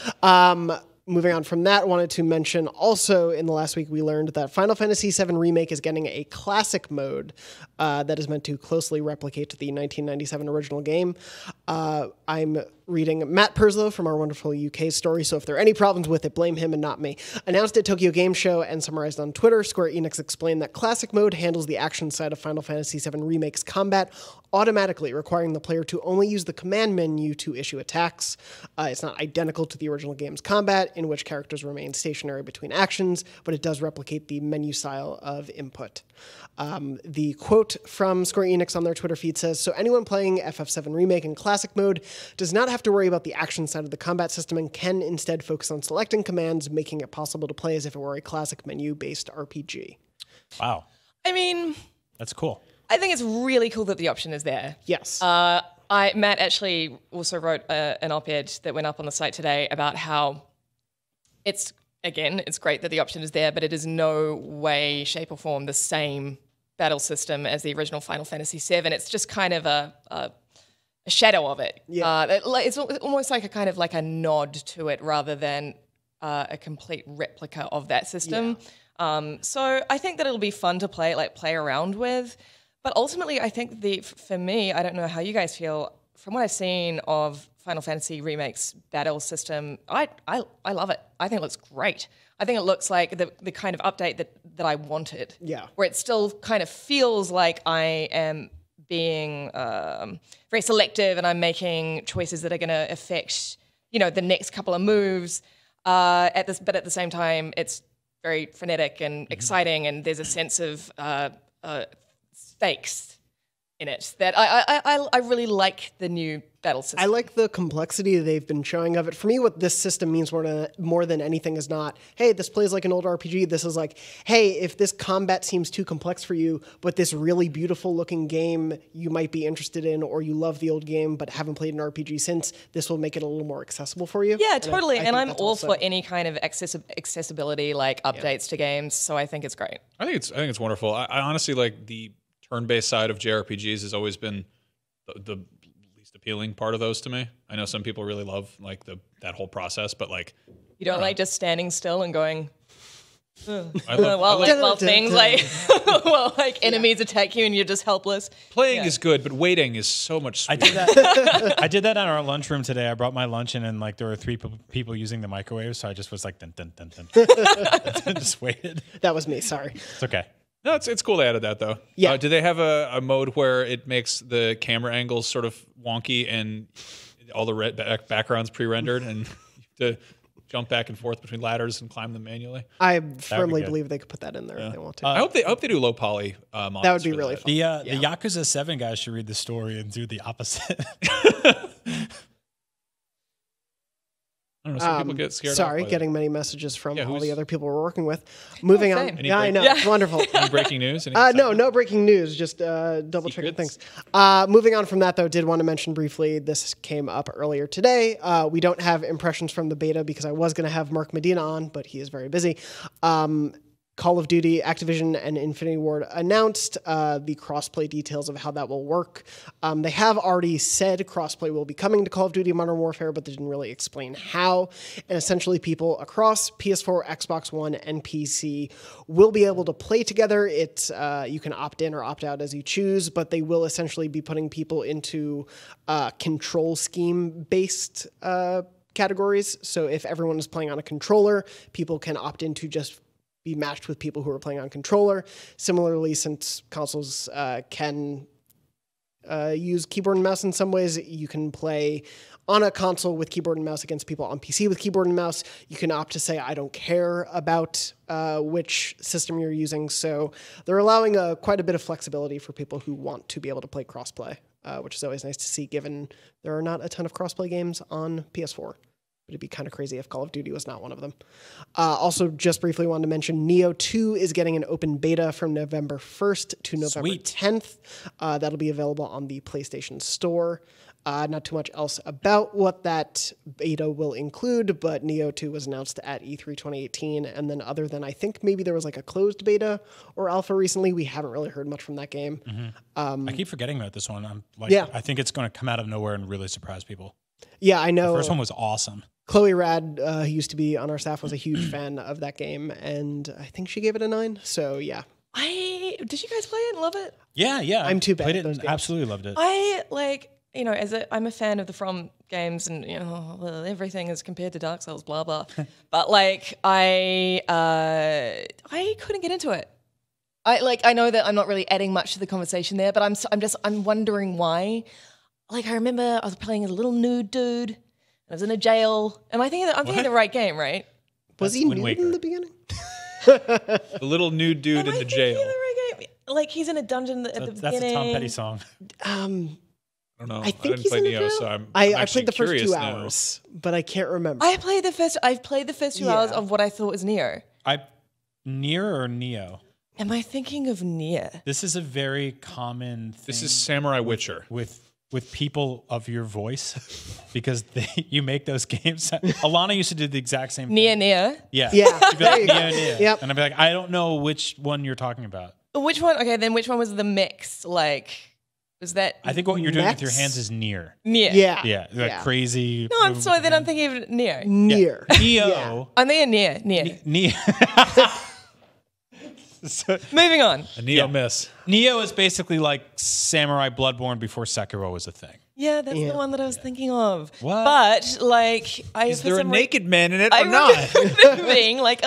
S1: Moving on from that, wanted to mention also in the last week we learned that Final Fantasy VII Remake is getting a classic mode that is meant to closely replicate the 1997 original game. I'm reading Matt Perslow from our wonderful UK story, so if there are any problems with it, blame him and not me. Announced at Tokyo Game Show and summarized on Twitter, Square Enix explained that classic mode handles the action side of Final Fantasy VII Remake's combat automatically, requiring the player to only use the command menu to issue attacks. It's not identical to the original game's combat, in which characters remain stationary between actions, but it does replicate the menu style of input. The quote from Square Enix on their Twitter feed says, "So anyone playing FF7 Remake in classic mode does not have to worry about the action side of the combat system and can instead focus on selecting commands, making it possible to play as if it were a classic menu-based RPG."
S2: Wow.
S3: I mean,
S2: that's cool.
S3: I think it's really cool that the option is there.
S1: Yes.
S3: Matt actually also wrote an op-ed that went up on the site today about how it's great that the option is there, but it is no way, shape or form the same battle system as the original Final Fantasy VII. It's just kind of a shadow of it.
S1: Yeah.
S3: It's almost like a kind of like a nod to it rather than a complete replica of that system. So I think that it'll be fun to play around with. But ultimately, I think for me, I don't know how you guys feel. From what I've seen of Final Fantasy Remake's battle system, I love it. I think it looks great. I think it looks like the kind of update that I wanted.
S1: Yeah.
S3: Where it still kind of feels like I am being very selective and I'm making choices that are going to affect, the next couple of moves. But at the same time, it's very frenetic and exciting, and there's a sense of stakes in it that I really like the new battle system.
S1: I like the complexity they've been showing of it. For me, what this system means more than anything is not, hey, this plays like an old RPG. This is like, hey, if this combat seems too complex for you, but this really beautiful looking game you might be interested in, or you love the old game but haven't played an RPG since, this will make it a little more accessible for you.
S3: Yeah, totally. And I'm all
S1: also
S3: for any kind of accessibility, like updates to games. So I think it's great.
S4: I think it's wonderful. I honestly like the turn-based side of JRPGs has always been the least appealing part of those to me. I know some people really love like that whole process, but like
S3: you don't like just standing still and going. Enemies attack you and you're just helpless.
S4: Playing is good, but waiting is so much sweeter.
S2: I did that in our lunchroom today. I brought my lunch in, and like there were 3 people using the microwave, so I just was like dun dun dun dun. Just waited.
S1: That was me. Sorry.
S2: It's okay.
S4: No, it's cool they added that though.
S1: Yeah.
S4: Do they have a mode where it makes the camera angles sort of wonky and all the red backgrounds pre-rendered and you have to jump back and forth between ladders and climb them manually?
S1: I firmly believe they could put that in there if they want to.
S4: I hope they do low poly models.
S1: That would be really fun.
S2: The Yakuza 7 guys should read the story and do the opposite.
S4: I don't know, some people get scared.
S1: Sorry, getting many messages from all the other people we're working with. Moving on. Yeah, I know.
S4: Yeah.
S1: It's wonderful.
S4: Any breaking news?
S1: No breaking news. Just double checking things. Moving on from that, though, did want to mention briefly, this came up earlier today. We don't have impressions from the beta because I was going to have Mark Medina on, but he is very busy. Call of Duty, Activision, and Infinity Ward announced the crossplay details of how that will work. They have already said crossplay will be coming to Call of Duty Modern Warfare, but they didn't really explain how. And essentially, people across PS4, Xbox One, and PC will be able to play together. You can opt in or opt out as you choose, but they will essentially be putting people into control scheme-based categories. So if everyone is playing on a controller, people can opt into just be matched with people who are playing on controller. Similarly, since consoles can use keyboard and mouse in some ways, you can play on a console with keyboard and mouse against people on PC with keyboard and mouse. You can opt to say, I don't care about which system you're using. So they're allowing quite a bit of flexibility for people who want to be able to play crossplay, which is always nice to see given there are not a ton of crossplay games on PS4. But it'd be kind of crazy if Call of Duty was not one of them. Also, just briefly wanted to mention, Nioh 2 is getting an open beta from November 1st to November 10th. That'll be available on the PlayStation Store. Not too much else about what that beta will include, but Nioh 2 was announced at E3 2018. And then other than, I think maybe there was like a closed beta or alpha recently, we haven't really heard much from that game.
S2: I keep forgetting about this one. I think it's going to come out of nowhere and really surprise people.
S1: Yeah, I know.
S2: The first one was awesome.
S1: Chloe Rad, who used to be on our staff, was a huge fan of that game, and I think she gave it a 9. So yeah.
S3: Did you guys play it and love it?
S2: Yeah.
S1: I'm too bad.
S2: Played
S1: at
S2: it
S1: those
S2: and
S1: games.
S2: absolutely loved it.
S3: I'm a fan of the From games, and everything is compared to Dark Souls, blah blah. But I couldn't get into it. I know that I'm not really adding much to the conversation there, but I'm wondering why. I remember I was playing as a little nude dude. I was in a jail. Am I thinking? I'm thinking the right game, right?
S1: Was he nude in the beginning?
S4: The little nude dude in the jail.
S3: The right game? He's in a dungeon at the beginning.
S2: That's a Tom Petty song.
S4: I don't know.
S1: I think
S4: didn't play Nioh, so
S1: I played the first 2 hours, but I can't remember.
S3: I've played the first 2 hours of what I thought was Nier.
S2: Nier or Nioh?
S3: Am I thinking of Nier?
S2: This is a very common thing.
S4: This is Samurai Witcher.
S2: With people of your voice, because you make those games. Alana used to do the exact same thing.
S3: Nier.
S2: Yeah.
S1: Yeah.
S2: She'd be like, Nier.
S1: Yep.
S2: And I'd be like, I don't know which one you're talking about.
S3: Which one? Okay, then which one was the mix? Like, was that
S2: I think what you're doing with your
S1: Max?
S2: hands is Nier.
S3: Nier?
S1: Yeah.
S2: Yeah, like
S1: Yeah.
S2: crazy.
S3: No, so then I'm thinking of Neo.
S1: Near.
S2: Nioh.
S3: I'm thinking Nier.
S2: Nier.
S3: Moving on.
S4: A Neo miss.
S2: Nioh is basically like Samurai Bloodborne before Sekiro was a thing.
S3: Yeah, that's the one that I was thinking of.
S2: What?
S3: But like,
S4: Is there a naked man in it
S3: I
S4: or not?
S3: remember being like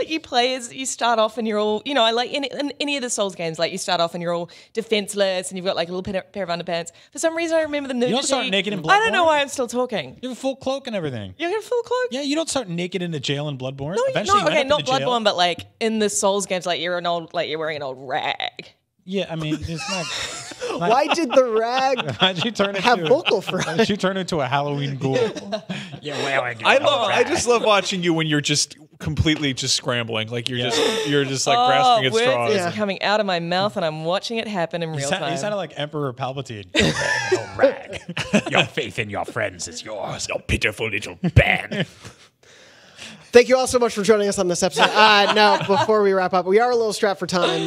S3: you play as you start off and you're all, you know, I like in any of the Souls games, like you start off and you're all defenseless and you've got like a little pair of underpants. For some reason, I remember the nudity.
S2: You don't start naked in
S3: I don't know
S2: Bloodborne?
S3: why I'm still talking.
S2: You have a full cloak and everything.
S3: You got a full cloak?
S2: Yeah, you don't start naked in a jail in Bloodborne.
S3: No,
S2: Eventually you
S3: okay,
S2: end up
S3: not
S2: in a jail.
S3: Bloodborne, but like in the Souls games, like you're wearing an old rag.
S2: Yeah, I mean, it's not.
S1: Why did the rag
S2: How'd you turn
S1: have
S2: into?
S1: vocal fry?
S2: How'd you turn into a Halloween ghoul? You're wearing.
S4: I just love watching you when you're just completely just scrambling, like you're just like grasping at
S3: words
S4: straws.
S3: is
S1: Yeah.
S3: coming out of my mouth and I'm watching it happen in real time.
S2: You sounded like Emperor Palpatine. You're wearing a rag. Your faith in your friends is yours. You pitiful little band.
S1: Thank you all so much for joining us on this episode. Now, before we wrap up, we are a little strapped for time,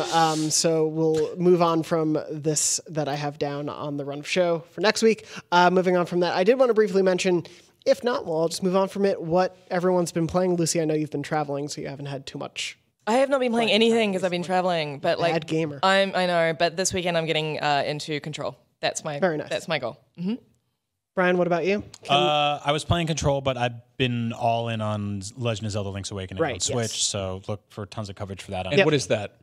S1: so we'll move on from this that I have down on the run of show for next week. Moving on from that, I did want to briefly mention, if not, well, I'll just move on from it, what everyone's been playing. Lucy, I know you've been traveling, so you haven't had too much.
S3: I have not been playing anything because I've been traveling, but like
S1: Bad gamer.
S3: I know, but this weekend I'm getting into Control. That's my
S1: Very nice.
S3: That's my goal. Mm-hmm.
S1: Brian, what about you?
S2: I was playing Control, but I've been all in on Legend of Zelda Link's Awakening on
S1: Right,
S2: Switch,
S1: yes.
S2: so look for tons of coverage for that. On
S4: And what is that?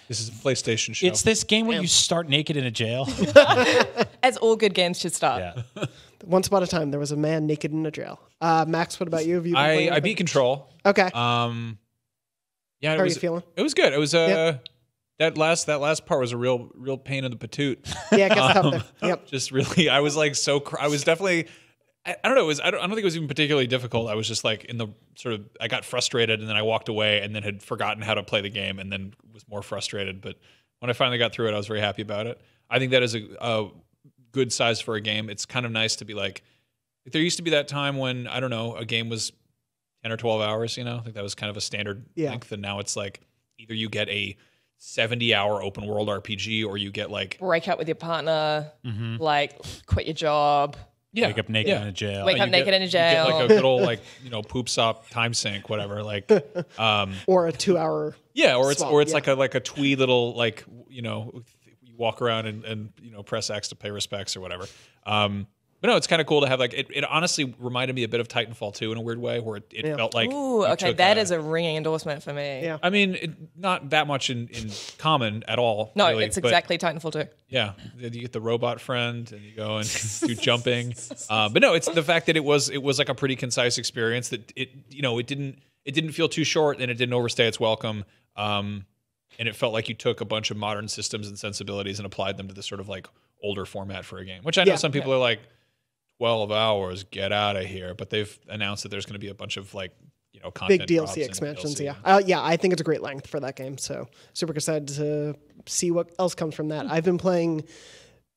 S4: This is a PlayStation show.
S2: It's this game where you start naked in a jail.
S3: As all good games should start.
S2: Yeah.
S1: Once upon a time, there was a man naked in a jail. Max, what about you? Have you been playing
S4: I
S1: anything?
S4: beat Control.
S1: Okay.
S4: Yeah,
S1: How are you feeling?
S4: It was good. It was
S1: Yep.
S4: that last part was a real pain in the patoot.
S1: Yeah, it gets tough there. Yep.
S4: Just really, I was like I was definitely. I don't know. I don't think it was even particularly difficult. I was just like in the sort of. I got frustrated and then I walked away and then had forgotten how to play the game and then was more frustrated. But when I finally got through it, I was very happy about it. I think that is a good size for a game. It's kind of nice to be like. There used to be that time when I don't know a game was 10 or 12 hours. You know, I think that was kind of a standard length, and now it's like either you get a 70-hour open world RPG or you get like
S3: Break up with your partner, like quit your job.
S2: Wake up naked in a jail.
S3: Wake up naked in a
S4: You get
S3: jail.
S4: like a good old like poop sop time sink, whatever. Like
S1: Or a 2-hour.
S4: yeah, or it's
S1: swap,
S4: like a twee little like you walk around and press X to pay respects or whatever. But no, it's kind of cool to have like it honestly reminded me a bit of Titanfall 2 in a weird way where it felt like
S3: Ooh, okay, that is a ringing endorsement for me.
S1: Yeah.
S4: I mean, not that much in common at all.
S3: No,
S4: really,
S3: it's
S4: but
S3: exactly Titanfall 2.
S4: yeah. You get the robot friend and you go and do jumping. But no, it's the fact that it was like a pretty concise experience that it didn't feel too short and it didn't overstay its welcome. And it felt like you took a bunch of modern systems and sensibilities and applied them to this sort of like older format for a game, which I know some people are like 12 hours, get out of here. But they've announced that there's going to be a bunch of like, content
S1: Big
S4: drops
S1: DLC
S4: and
S1: expansions,
S4: DLC.
S1: yeah. I think it's a great length for that game, so super excited to see what else comes from that. I've been playing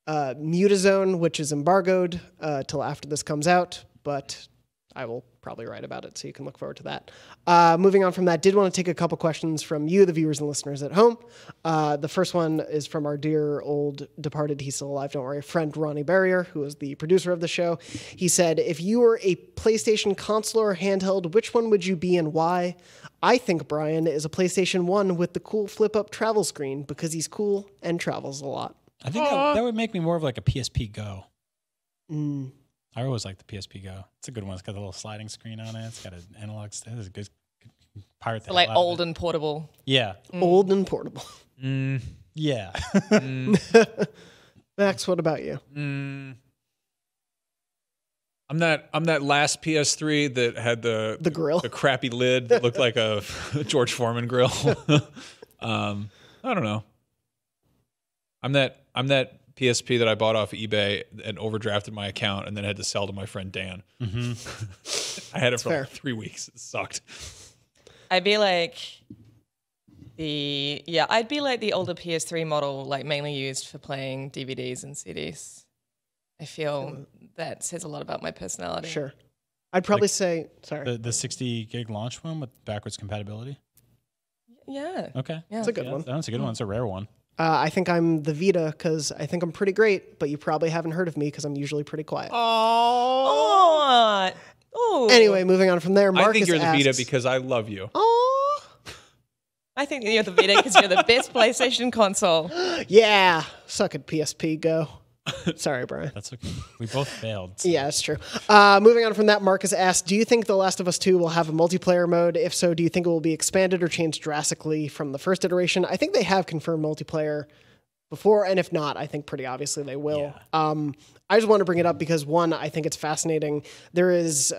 S1: Mutazone, which is embargoed till after this comes out, but I will probably write about it, so you can look forward to that. Moving on from that, did want to take a couple questions from you, the viewers and listeners at home. The first one is from our dear old departed, he's still alive, don't worry, friend Ronnie Barrier, who is the producer of the show. He said, if you were a PlayStation console or handheld, which one would you be and why? I think Brian is a PlayStation 1 with the cool flip-up travel screen because he's cool and travels a lot.
S2: I think that would make me more of like a PSP Go. I always like the PSP Go. It's a good one. It's got a little sliding screen on it. It's got an analog stick. It's a good pirate.
S3: So like old and portable.
S2: Yeah.
S1: Old and portable.
S2: Yeah.
S1: Max, what about you?
S4: I'm that last PS3 that had the
S1: grill.
S4: the crappy lid that looked like a George Foreman grill. I don't know. I'm that PSP that I bought off eBay and overdrafted my account and then had to sell to my friend Dan. I had it for like 3 weeks. It sucked.
S3: I'd be like the older PS3 model, like mainly used for playing DVDs and CDs. I feel that says a lot about my personality.
S1: Sure. I'd probably say, sorry.
S2: The 60 gig launch one with backwards compatibility.
S3: Yeah.
S2: Okay.
S3: Yeah.
S1: It's a good one.
S2: That's a good one. It's a rare one.
S1: I think I'm the Vita because I think I'm pretty great, but you probably haven't heard of me because I'm usually pretty quiet.
S3: Oh.
S1: Anyway, moving on from there, Marcus
S4: I think you're the Vita
S1: asks,
S4: because I love you.
S1: "Aw,
S3: I think that you're the Vita because you're the best PlayStation console.
S1: yeah, suck it, PSP, go." Sorry, Brian.
S2: That's okay. We both failed. So.
S1: Yeah, that's true. Moving on from that, Marcus asked, do you think The Last of Us 2 will have a multiplayer mode? If so, do you think it will be expanded or changed drastically from the first iteration? I think they have confirmed multiplayer before, and if not, I think pretty obviously they will.
S2: Yeah.
S1: I just want to bring it up because, one, I think it's fascinating. There is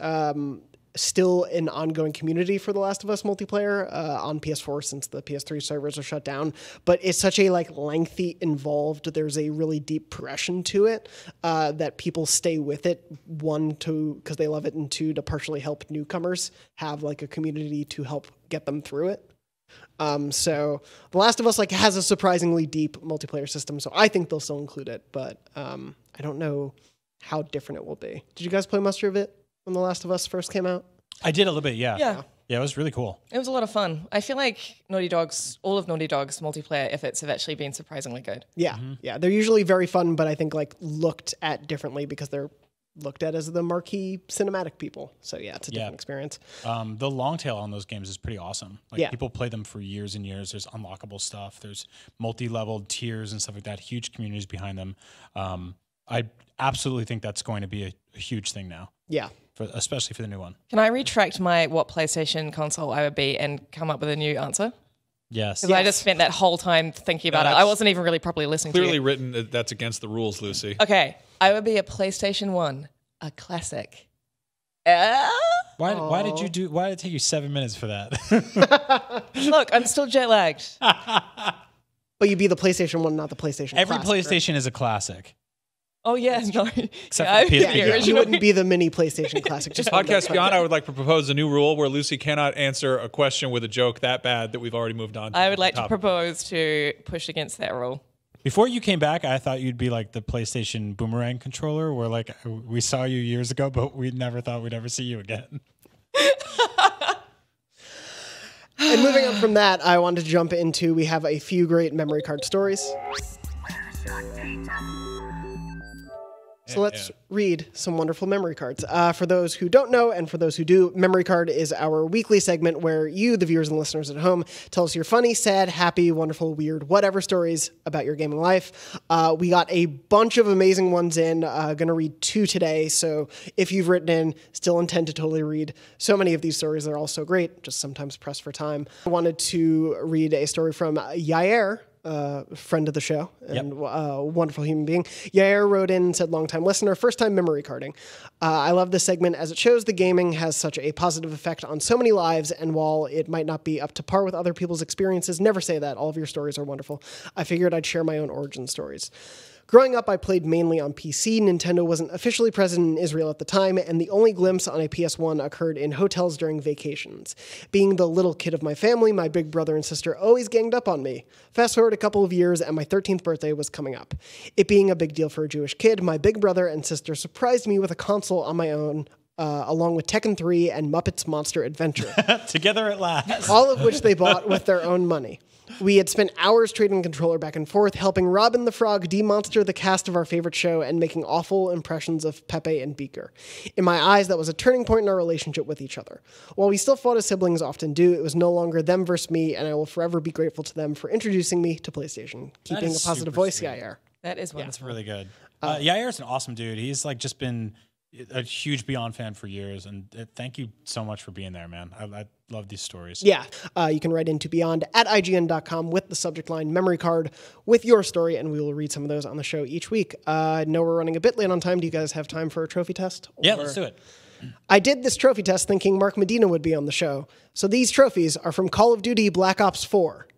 S1: still an ongoing community for The Last of Us multiplayer on PS4 since the PS3 servers are shut down, but it's such a lengthy, involved, there's a really deep progression to it that people stay with it, one, because they love it, and two, to partially help newcomers have a community to help get them through it. So The Last of Us has a surprisingly deep multiplayer system, so I think they'll still include it, but I don't know how different it will be. Did you guys play much of it when The Last of Us first came out?
S2: I did a little bit, yeah.
S3: Yeah.
S2: Yeah, it was really cool.
S3: It was a lot of fun. I feel like all of Naughty Dog's multiplayer efforts have actually been surprisingly good.
S1: Yeah, yeah. They're usually very fun, but I think looked at differently because they're looked at as the marquee cinematic people. So yeah, it's a different experience.
S2: The long tail on those games is pretty awesome.
S1: Yeah.
S2: People play them for years and years. There's unlockable stuff. There's multi-leveled tiers and stuff like that. Huge communities behind them. I absolutely think that's going to be a huge thing now.
S1: Yeah.
S2: Especially for the new one.
S3: Can I retract my what PlayStation console I would be and come up with a new answer?
S2: Yes.
S3: Because I just spent that whole time thinking about it. I wasn't even really properly listening to you.
S4: Clearly written that that's against the rules, Lucy.
S3: Okay. I would be a PlayStation 1, a classic.
S2: Why did it take you 7 minutes for that?
S3: Look, I'm still jet lagged.
S1: But you'd be the PlayStation 1, not the PlayStation
S2: Every
S1: Classic, right?
S2: PlayStation is a classic.
S3: Oh, yeah, no.
S2: Except
S3: I
S2: for
S3: would be
S2: PSP.
S3: the
S1: You
S3: original.
S1: wouldn't be the mini PlayStation Classic. Just
S4: Podcast Beyond, I would like to propose a new rule where Lucy cannot answer a question with a joke that bad that we've already moved on to.
S3: I would like to
S4: Top.
S3: propose to push against that rule.
S2: Before you came back, I thought you'd be like the PlayStation Boomerang controller where we saw you years ago, but we never thought we'd ever see you again.
S1: And moving on from that, I wanted to jump into, we have a few great memory card stories. So let's read some wonderful memory cards. For those who don't know, and for those who do, Memory Card is our weekly segment where you, the viewers and listeners at home, tell us your funny, sad, happy, wonderful, weird, whatever stories about your gaming life. We got a bunch of amazing ones in. Going to read 2 today, so if you've written in, still intend to totally read so many of these stories. They're all so great, just sometimes pressed for time. I wanted to read a story from Yair, friend of the show and wonderful human being. Yair wrote in and said, long-time listener, first-time memory carding. I love this segment as it shows the gaming has such a positive effect on so many lives, and while it might not be up to par with other people's experiences, never say that. All of your stories are wonderful. I figured I'd share my own origin stories. Growing up, I played mainly on PC. Nintendo wasn't officially present in Israel at the time, and the only glimpse on a PS1 occurred in hotels during vacations. Being the little kid of my family, my big brother and sister always ganged up on me. Fast forward a couple of years, and my 13th birthday was coming up. It being a big deal for a Jewish kid, my big brother and sister surprised me with a console on my own, along with Tekken 3 and Muppets Monster Adventure.
S2: Together at last.
S1: All of which they bought with their own money. We had spent hours trading controller back and forth, helping Robin the Frog demonster the cast of our favorite show and making awful impressions of Pepe and Beaker. In my eyes, that was a turning point in our relationship with each other. While we still fought as siblings often do, it was no longer them versus me, and I will forever be grateful to them for introducing me to PlayStation. Keeping a positive voice, Yair.
S3: That is wonderful.
S2: That's really good. Yair's an awesome dude. He's just been a huge Beyond fan for years, and thank you so much for being there, man. I love these stories.
S1: Yeah, you can write into beyond@ign.com with the subject line memory card with your story, and we will read some of those on the show each week. I know we're running a bit late on time. Do you guys have time for a trophy test?
S2: Yeah, let's do it.
S1: I did this trophy test thinking Mark Medina would be on the show. So these trophies are from Call of Duty Black Ops 4.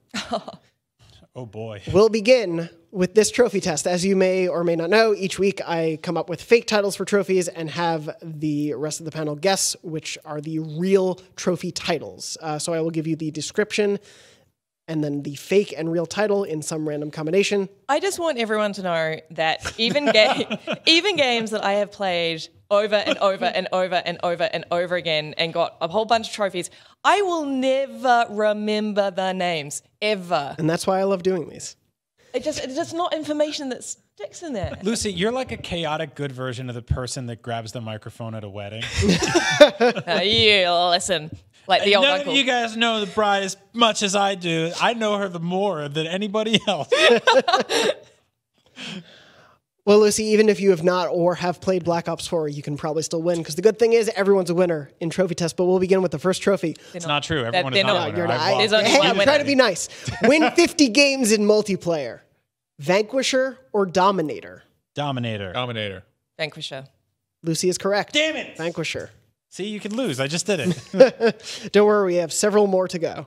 S2: Oh, boy.
S1: We'll begin with this trophy test. As you may or may not know, each week I come up with fake titles for trophies and have the rest of the panel guess which are the real trophy titles. So I will give you the description and then the fake and real title in some random combination.
S3: I just want everyone to know that even games that I have played over and over and over and over and over again and got a whole bunch of trophies. I will never remember the names, ever.
S1: And that's why I love doing these.
S3: It's just not information that sticks in there.
S2: Lucy, you're like a chaotic good version of the person that grabs the microphone at a wedding.
S3: You listen, like the old
S2: None
S3: uncle.
S2: of you guys know the bride as much as I do. I know her the more than anybody else.
S1: Well, Lucy, even if you have not or have played Black Ops 4, you can probably still win, because the good thing is everyone's a winner in Trophy Test, but we'll begin with the first trophy.
S2: It's not true. Everyone
S3: they're
S2: is not
S3: not.
S2: a winner.
S1: You're not.
S2: I've lost.
S3: There's only
S1: Hey,
S3: one
S1: I'm
S3: winner.
S1: trying to be nice. Win 50 games in multiplayer. Vanquisher or Dominator?
S2: Dominator.
S4: Dominator.
S3: Vanquisher.
S1: Lucy is correct.
S2: Damn it.
S1: Vanquisher.
S2: See, you can lose. I just did it.
S1: Don't worry, we have several more to go.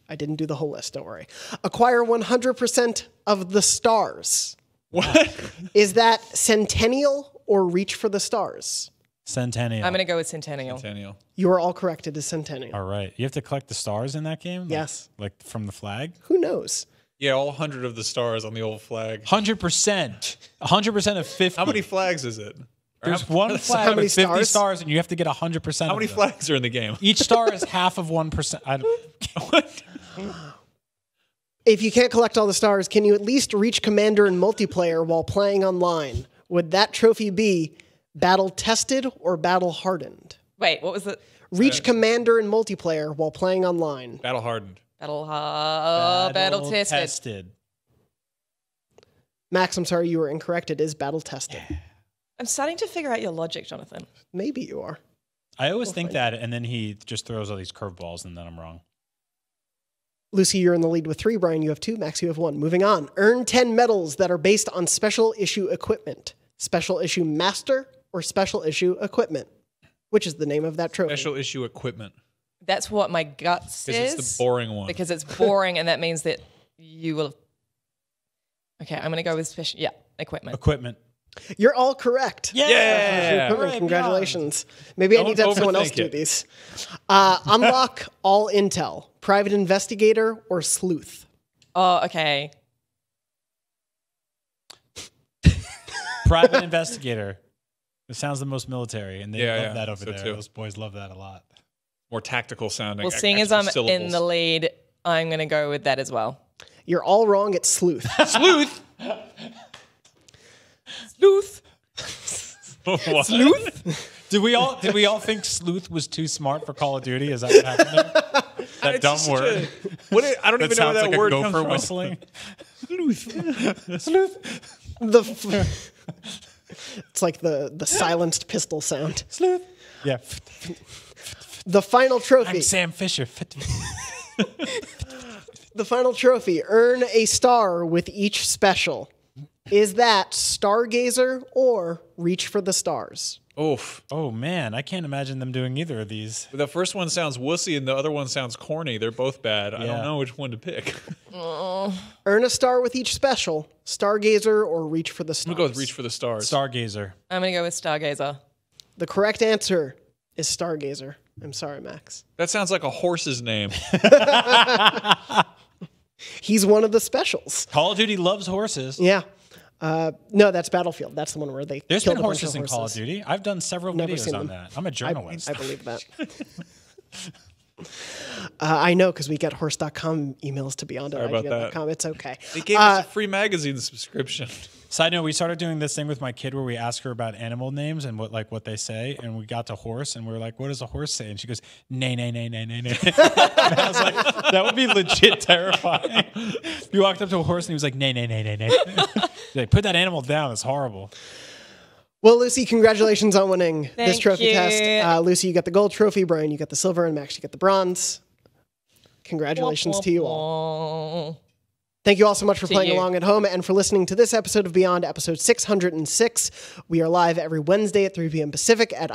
S1: I didn't do the whole list, don't worry. Acquire 100% of the stars.
S4: What?
S1: Is that Centennial or Reach for the Stars?
S2: Centennial.
S3: I'm going to go with Centennial.
S4: Centennial.
S1: You are all correct. It is Centennial.
S2: All right. You have to collect the stars in that game?
S1: Yes.
S2: Like from the flag?
S1: Who knows?
S4: Yeah, all 100 of the stars on the old flag.
S2: 100%. 100% of 50.
S4: How many flags is it?
S2: There's one flag
S1: how many
S2: with 50
S1: stars?
S2: stars, and you have to get 100%.
S4: How many flags are in the game?
S2: Each star is half of 1%.
S4: What?
S1: If you can't collect all the stars, can you at least reach Commander in multiplayer while playing online? Would that trophy be Battle Tested or Battle Hardened?
S3: Wait, what was it?
S1: Reach Commander in multiplayer while playing online.
S4: Battle hardened.
S3: Battle tested.
S2: tested.
S1: Max, I'm sorry, you were incorrect. It is Battle Tested.
S3: I'm starting to figure out your logic, Jonathan.
S1: Maybe you are.
S2: I always think that, and then he just throws all these curveballs, and then I'm wrong.
S1: Lucy, you're in the lead with 3. Brian, you have 2. Max, you have 1. Moving on. Earn 10 medals that are based on special issue equipment. Special issue master or special issue equipment? Which is the name of that trophy?
S4: Special issue equipment.
S3: That's what my gut says.
S4: Because it's the boring one.
S3: Because it's boring, and that means that you will. Okay, I'm going to go with special. Yeah, equipment.
S2: Equipment.
S1: You're all correct.
S2: Yeah.
S4: Yeah.
S1: Equipment, congratulations. Maybe I need to have someone else
S4: overthink
S1: do
S4: it.
S1: these. Unlock all intel. Private investigator or sleuth?
S3: Oh, okay.
S2: Private investigator. It sounds the most military, and they
S4: Yeah,
S2: love
S4: yeah,
S2: that over
S4: so
S2: there.
S4: too.
S2: Those boys love that a lot.
S4: More tactical sounding.
S3: Well, seeing as I'm in the lead, I'm going to go with that as well.
S1: You're all wrong. It's sleuth.
S4: Sleuth.
S3: Sleuth.
S4: What?
S2: Sleuth? Did we all think sleuth was too smart for Call of Duty? Is that what happened there? That
S4: It's
S2: dumb
S4: just
S2: word.
S4: I don't
S2: That
S4: even know where
S2: sounds
S4: that
S2: like
S4: word
S2: a
S4: comes
S2: gopher
S4: from.
S2: whistling.
S1: It's like the silenced pistol sound.
S2: Sleuth. Yeah.
S1: The final trophy.
S2: I'm Sam Fisher.
S1: The final trophy. Earn a star with each special. Is that Stargazer or Reach for the Stars?
S4: Oof.
S2: Oh man, I can't imagine them doing either of these.
S4: The first one sounds wussy and the other one sounds corny. They're both bad. I
S2: Yeah.
S4: don't know which one to pick.
S1: Earn a star with each special. Stargazer or Reach for the Stars?
S4: I'm going to go with Reach for the Stars.
S2: Stargazer.
S3: I'm going to go with Stargazer.
S1: The correct answer is Stargazer. I'm sorry, Max.
S4: That sounds like a horse's name.
S1: He's one of the specials.
S2: Call of Duty loves horses.
S1: Yeah. No, that's Battlefield. That's the one where they
S2: There's
S1: killed
S2: been
S1: a bunch
S2: horses
S1: of
S2: in Call of Duty. I've done several
S1: Never
S2: videos
S1: seen
S2: on
S1: them.
S2: that. I'm a journalist.
S1: I believe that. I know, because we get horse.com emails to Beyond at
S4: Sorry about that.
S1: IGN.com. It's okay.
S4: They gave us a free magazine subscription.
S2: Side note, we started doing this thing with my kid where we ask her about animal names and what they say, and we got to horse, and we were like, "What does a horse say?" And she goes, "Nay, nay, nay, nay, nay, nay." And I was like, "That would be legit terrifying." You walked up to a horse and he was like, "Nay, nay, nay, nay, nay." You're like, put that animal down. It's horrible.
S1: Well, Lucy, congratulations on winning this
S3: Thank
S1: trophy
S3: you.
S1: test. Lucy, you got the gold trophy. Brian, you got the silver. And Max, you got the bronze. Congratulations to you all. Thank you all so much for playing
S3: you.
S1: along at home and for listening to this episode of Beyond, episode 606. We are live every Wednesday at 3 p.m. Pacific at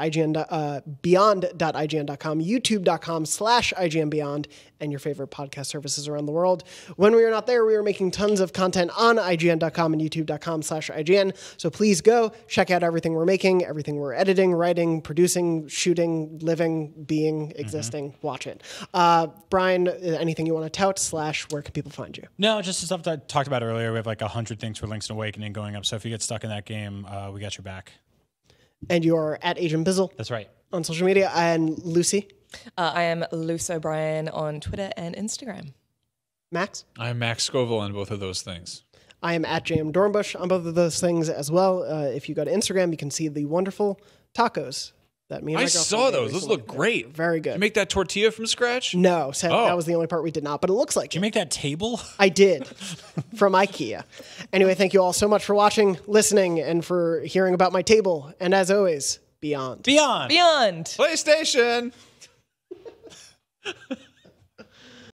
S1: beyond.ign.com, youtube.com/IGN Beyond, and your favorite podcast services around the world. When we are not there, we are making tons of content on IGN.com and youtube.com/IGN. So please go check out everything we're making, everything we're editing, writing, producing, shooting, living, being, existing. Watch it. Brian, anything you want to tout / where can people find you?
S2: No, just the stuff that I talked about earlier. We have like 100 things for Link's Awakening going up. So if you get stuck in that game, we got your back.
S1: And you're at Agent Bizzle
S2: That's right.
S1: on social media. And Lucy.
S3: I am Luce O'Brien on Twitter and Instagram.
S1: Max.
S4: I'm Max Scoville on both of those things.
S1: I am at JM Dornbush on both of those things as well. If you go to Instagram, you can see the wonderful tacos that me and my
S4: I
S1: girlfriend
S4: saw
S1: made
S4: those. Those
S1: recently.
S4: look great.
S1: Very good.
S4: Did you make that tortilla from scratch?
S1: No,
S4: Oh.
S1: that was the only part we did not, but it looks like
S2: Did you make that table?
S1: I did from IKEA. Anyway, thank you all so much for watching, listening, and for hearing about my table. And as always, beyond.
S2: Beyond.
S3: Beyond.
S4: PlayStation.